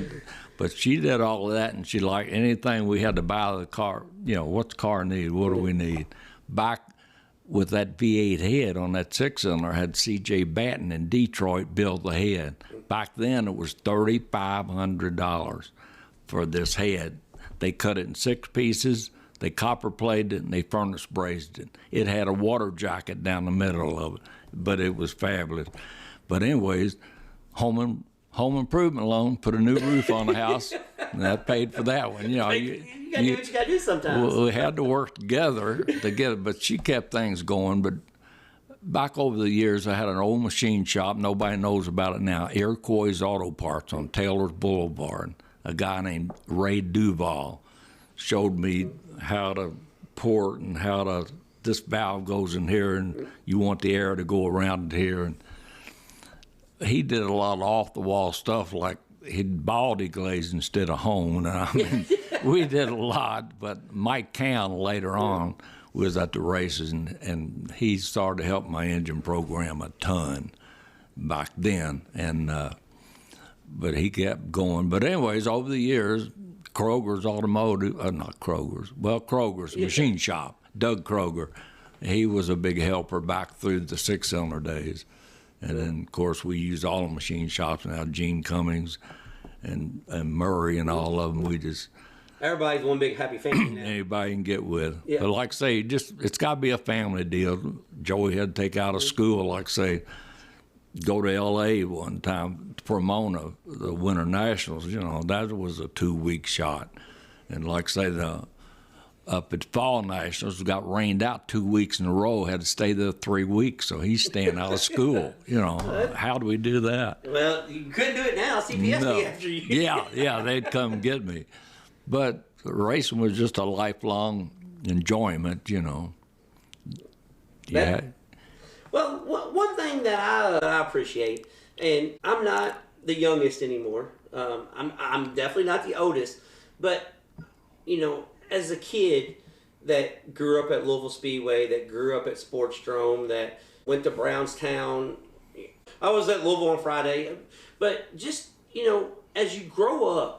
but she did all of that, and she liked anything we had to buy the car. What's the car need? What do we need? Back with that V8 head on that 6-cylinder, had C.J. Batten in Detroit build the head. Back then, it was $3,500 for this head. They cut it in 6 pieces, they copper plated it, and they furnace brazed it. It had a water jacket down the middle of it, but it was fabulous. But anyways, home improvement loan, put a new roof on the house, and that paid for that one. You gotta do what you gotta do sometimes. We had to work together to get it, but she kept things going. But back over the years, I had an old machine shop. Nobody knows about it now. Iroquois Auto Parts on Taylor's Boulevard. A guy named Ray Duval showed me how to port and this valve goes in here, and you want the air to go around here. And he did a lot of off-the-wall stuff, like he'd baldy glaze instead of hone. We did a lot, but Mike Cowan later on was at the races, and he started to help my engine program a ton back then. But he kept going. But anyways, over the years, Kroger's machine shop, Doug Kroger, he was a big helper back through the 6-cylinder days. And then, of course, we use all the machine shops now, Gene Cummings and Murray and all of them. We just... Everybody's one big happy family now. Anybody can get with. Yeah. But like I say, it's got to be a family deal. Joey had to take out of school, like I say, go to L.A. one time to Pomona, the Winter Nationals. That was a 2-week shot. And like I say, up at Fall Nationals, got rained out 2 weeks in a row, had to stay there 3 weeks, so he's staying out of school. How do we do that? Well, you couldn't do it now. CPS No. be after you. Yeah, they'd come get me. But racing was just a lifelong enjoyment, Yeah. Well, one thing that I appreciate, and I'm not the youngest anymore. I'm definitely not the oldest, but as a kid that grew up at Louisville Speedway, that grew up at Sportsdrome, that went to Brownstown. I was at Louisville on Friday, but just as you grow up,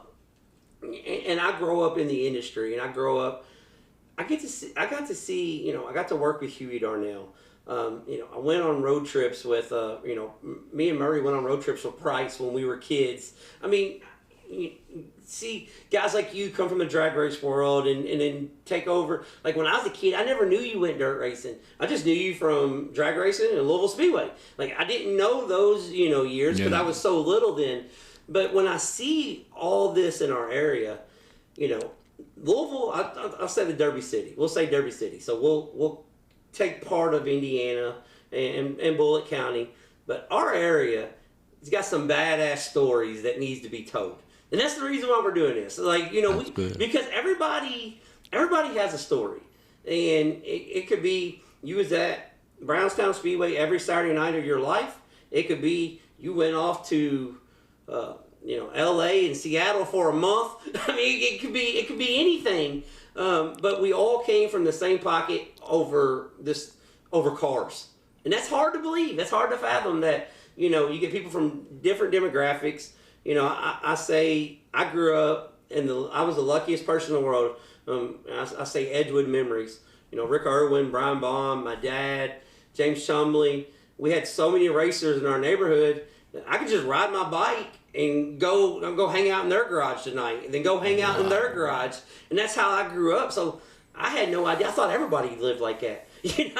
and I grow up in the industry, and I got to see, I got to work with Huey Darnell. I went on road trips with, me and Murray went on road trips with Price when we were kids. I mean, you see guys like you come from the drag race world and then take over. Like when I was a kid, I never knew you went dirt racing. I just knew you from drag racing and Louisville Speedway. Like I didn't know those, years because I was so little then. But when I see all this in our area, Louisville, I'll say the Derby City. We'll say Derby City. So we'll take part of Indiana and Bullitt County. But our area has got some badass stories that needs to be told. And that's the reason why we're doing this. Like, because everybody has a story. And it could be you was at Brownstown Speedway every Saturday night of your life. It could be you went off to L.A. and Seattle for a month. I mean, it could be anything. But we all came from the same pocket over cars, and that's hard to believe. That's hard to fathom that you get people from different demographics. I say I grew up I was the luckiest person in the world. I say Edgewood memories. Rick Irwin, Brian Baum, my dad, James Chumley. We had so many racers in our neighborhood that I could just ride my bike and go hang out in their garage tonight, and then go hang out in their garage, and that's how I grew up. So I had no idea. I thought everybody lived like that. I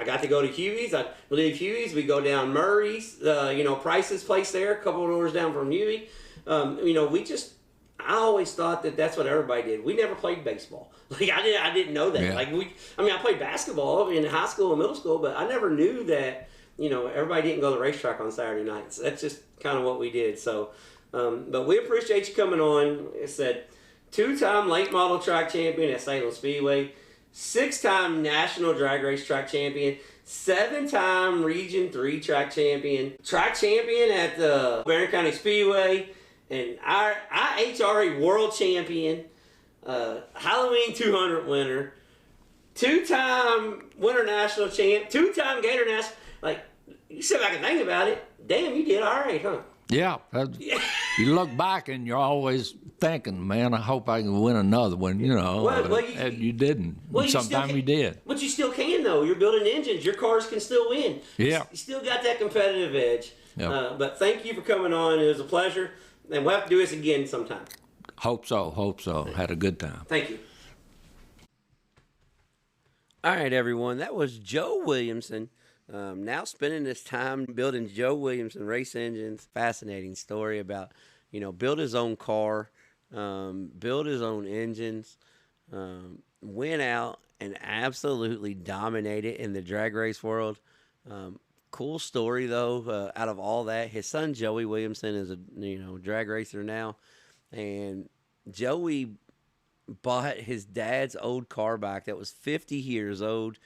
got to go to Huey's. I leave Huey's. We go down Murray's. Price's place there, a couple of doors down from Huey. I always thought that that's what everybody did. We never played baseball. Like I didn't know that. Yeah. I played basketball in high school and middle school, but I never knew that. Everybody didn't go to the racetrack on Saturday nights. That's just kind of what we did. So, but we appreciate you coming on. It said 2-time late model track champion at Salem Speedway, 6-time national drag race track champion, 7-time Region 3 track champion at the Barren County Speedway, and our IHRA world champion, Halloween 200 winner, 2-time Winter National champ, 2-time Gator National. Like, you sit back and think about it, damn, you did all right, huh? Yeah. You look back and you're always thinking, man, I hope I can win another one, and you didn't. Well, sometimes you did. But you still can, though. You're building engines. Your cars can still win. Yeah. You still got that competitive edge. Yep. But thank you for coming on. It was a pleasure. And we'll have to do this again sometime. Hope so. Had a good time. Thank you. All right, everyone. That was Joe Williamson. Now spending his time building Joe Williamson race engines. Fascinating story about, build his own car, build his own engines, went out and absolutely dominated in the drag race world. Cool story, though, out of all that. His son, Joey Williamson, is a drag racer now. And Joey bought his dad's old car back that was 50 years old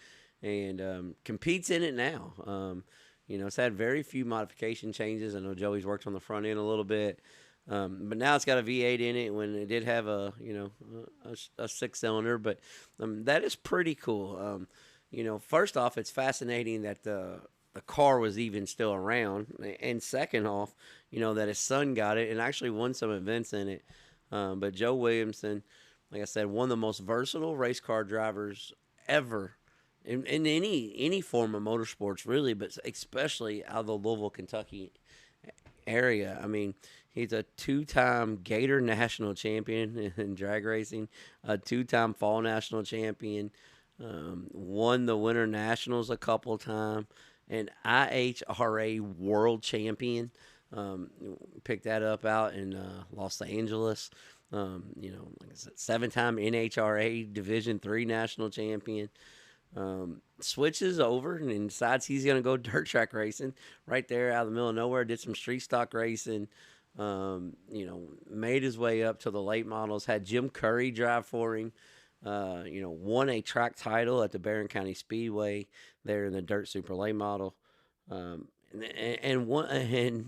and competes in it now. It's had very few modification changes. I know Joey's worked on the front end a little bit. But now it's got a V8 in it when it did have a 6-cylinder. But that is pretty cool. First off, it's fascinating that the car was even still around. And second off, that his son got it and actually won some events in it. But Joe Williamson, like I said, one of the most versatile race car drivers ever in any form of motorsports, really, but especially out of the Louisville, Kentucky area. I mean, he's a two-time Gator national champion in drag racing, a two-time fall national champion, won the Winter Nationals a couple times, and IHRA world champion. Um, Picked that up out in Los Angeles. Like I said, seven-time NHRA Division III national champion. Switches over and decides he's going to go dirt track racing right there out of the middle of nowhere. Did some street stock racing. Made his way up to the late models. Had Jim Curry drive for him. Won a track title at the Barren County Speedway there in the dirt super late model. And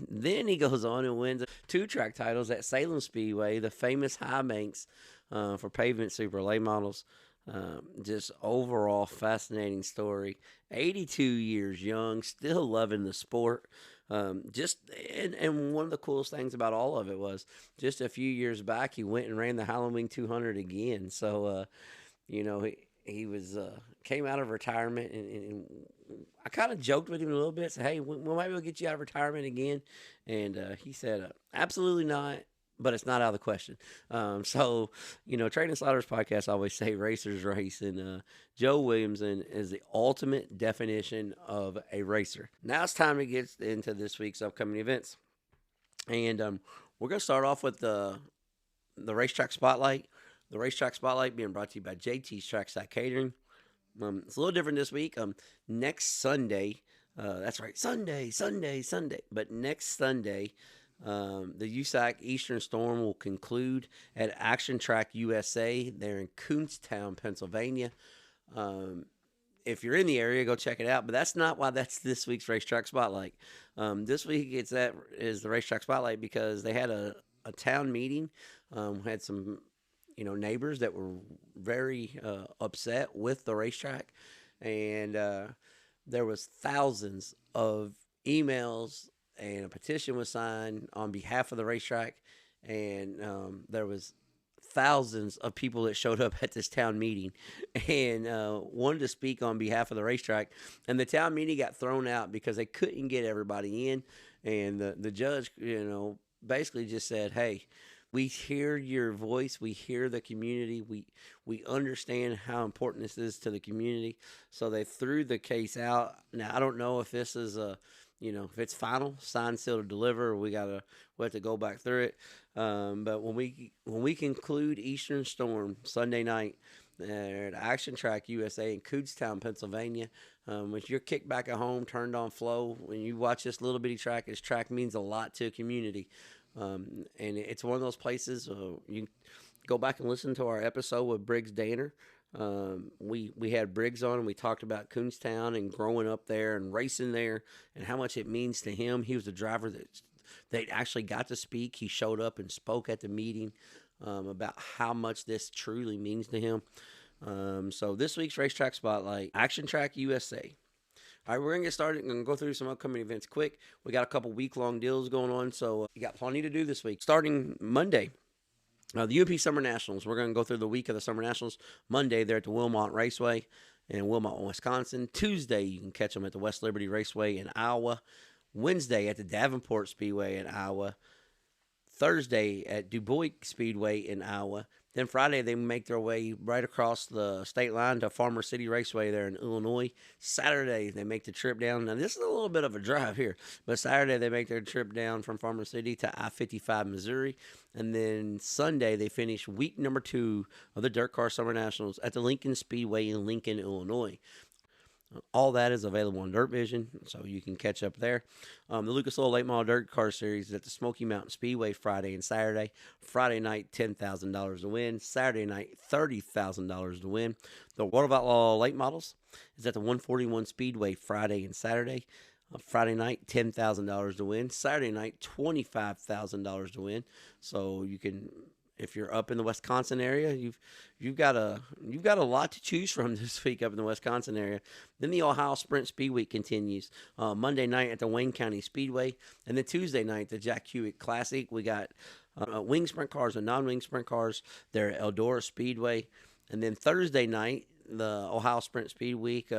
then he goes on and wins two track titles at Salem Speedway, the famous high banks for pavement super late models. Just overall fascinating story. 82 years young, still loving the sport. And one of the coolest things about all of it was just a few years back he went and ran the Halloween 200 again. So he was came out of retirement, and I kind of joked with him a little bit. Said, "Hey, we might be able to get you out of retirement again," and he said, "Absolutely not." But it's not out of the question. Trading Sliders podcast, I always say racers race, and Joe Williamson is the ultimate definition of a racer. Now it's time to get into this week's upcoming events. And we're going to start off with the racetrack spotlight. The racetrack spotlight being brought to you by JT's Trackside Catering. It's a little different this week. Next Sunday, that's right, Sunday. But next Sunday, the USAC Eastern Storm will conclude at Action Track USA. They're in Kuhnstown, Pennsylvania. If you're in the area, go check it out. But that's not why that's this week's Racetrack Spotlight. This week is the Racetrack Spotlight because they had a town meeting. Had some neighbors that were very upset with the racetrack, and there was thousands of emails and a petition was signed on behalf of the racetrack, and there was thousands of people that showed up at this town meeting and wanted to speak on behalf of the racetrack, and the town meeting got thrown out because they couldn't get everybody in, and the judge basically just said, "Hey, we hear your voice. We hear the community. We understand how important this is to the community." So they threw the case out. Now, I don't know if this is if it's final, signed, sealed, or deliver, we have to go back through it. But when we conclude Eastern Storm Sunday night at Action Track USA in Kuhnstown, Pennsylvania, with your kickback at home, turned on flow, when you watch this little bitty track, this track means a lot to a community. And it's one of those places you go back and listen to our episode with Briggs Danner. We had Briggs on and we talked about Kuhnstown and growing up there and racing there and how much it means to him. He was the driver that actually got to speak. He showed up and spoke at the meeting about how much this truly means to him. So this week's Racetrack Spotlight, Action Track USA. All right, we're going to get started. I'm going to go through some upcoming events quick. We got a couple week-long deals going on, so you got plenty to do this week. Starting Monday, the UP Summer Nationals. We're going to go through the week of the Summer Nationals. Monday, they're at the Wilmot Raceway in Wilmot, Wisconsin. Tuesday, you can catch them at the West Liberty Raceway in Iowa. Wednesday, at the Davenport Speedway in Iowa. Thursday, at DuBois Speedway in Iowa. Then Friday, they make their way right across the state line to Farmer City Raceway there in Illinois. Saturday, they make the trip down. Now, this is a little bit of a drive here, but Saturday, they make their trip down from Farmer City to I-55, Missouri. And then Sunday, they finish week number 2 of the Dirt Car Summer Nationals at the Lincoln Speedway in Lincoln, Illinois. All that is available on Dirt Vision, so you can catch up there. The Lucas Oil Late Model Dirt Car Series is at the Smoky Mountain Speedway Friday and Saturday. Friday night, $10,000 to win. Saturday night, $30,000 to win. The World of Outlaw Late Models is at the 141 Speedway Friday and Saturday. Friday night, $10,000 to win. Saturday night, $25,000 to win. So you can, if you're up in the Wisconsin area, you've got a lot to choose from this week up in the Wisconsin area. Then the Ohio Sprint Speed Week continues Monday night at the Wayne County Speedway, and then Tuesday night the Jack Hewitt Classic. We got wing sprint cars and non-wing sprint cars. They're at Eldora Speedway, and then Thursday night the Ohio Sprint Speed Week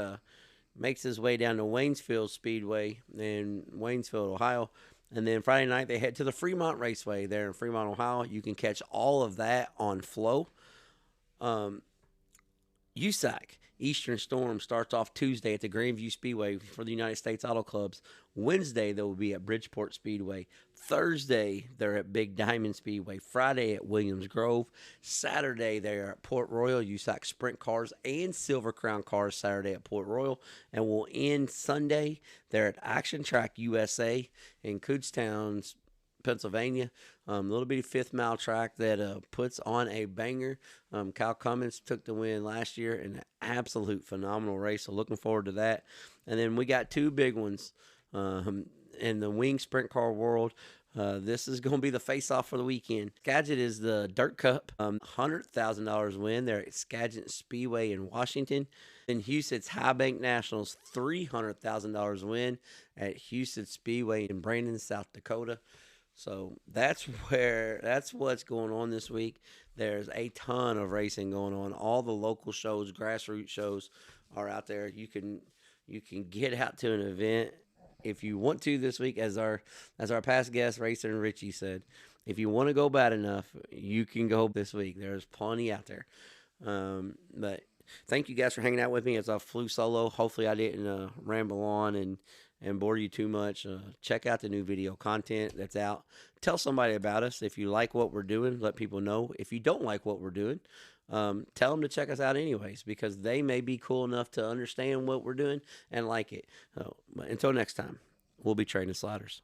makes his way down to Waynesville Speedway in Waynesville, Ohio. And then Friday night, they head to the Fremont Raceway there in Fremont, Ohio. You can catch all of that on Flow. USAC Eastern Storm starts off Tuesday at the Grandview Speedway for the United States Auto Clubs. Wednesday, they will be at Bridgeport Speedway. Thursday, they're at Big Diamond Speedway. Friday at Williams Grove. Saturday, they're at Port Royal. USAC Sprint Cars and Silver Crown Cars Saturday at Port Royal. And we'll end Sunday. They're at Action Track USA in Kutztown, Pennsylvania. Little bitty 5th mile track that puts on a banger. Kyle Cummins took the win last year in an absolute phenomenal race, so looking forward to that. And then we got 2 big ones in the wing sprint car world. This is going to be the face-off for the weekend. Skagit is the Dirt Cup, $100,000 win there at Skagit Speedway in Washington. Then Houston's High Bank Nationals, $300,000 win at Houston Speedway in Brandon, South Dakota. So that's what's going on this week. There's a ton of racing going on. All the local shows, grassroots shows are out there. You can get out to an event if you want to this week, as our past guest racer and Richie said. If you want to go bad enough, you can go this week. There's plenty out there. But thank you guys for hanging out with me as I flew solo. Hopefully I didn't ramble on and bore you too much. Check out the new video content that's out. Tell somebody about us. If you like what we're doing, let people know. If you don't like what we're doing, tell them to check us out anyways, because they may be cool enough to understand what we're doing and like it. But until next time, we'll be trading sliders.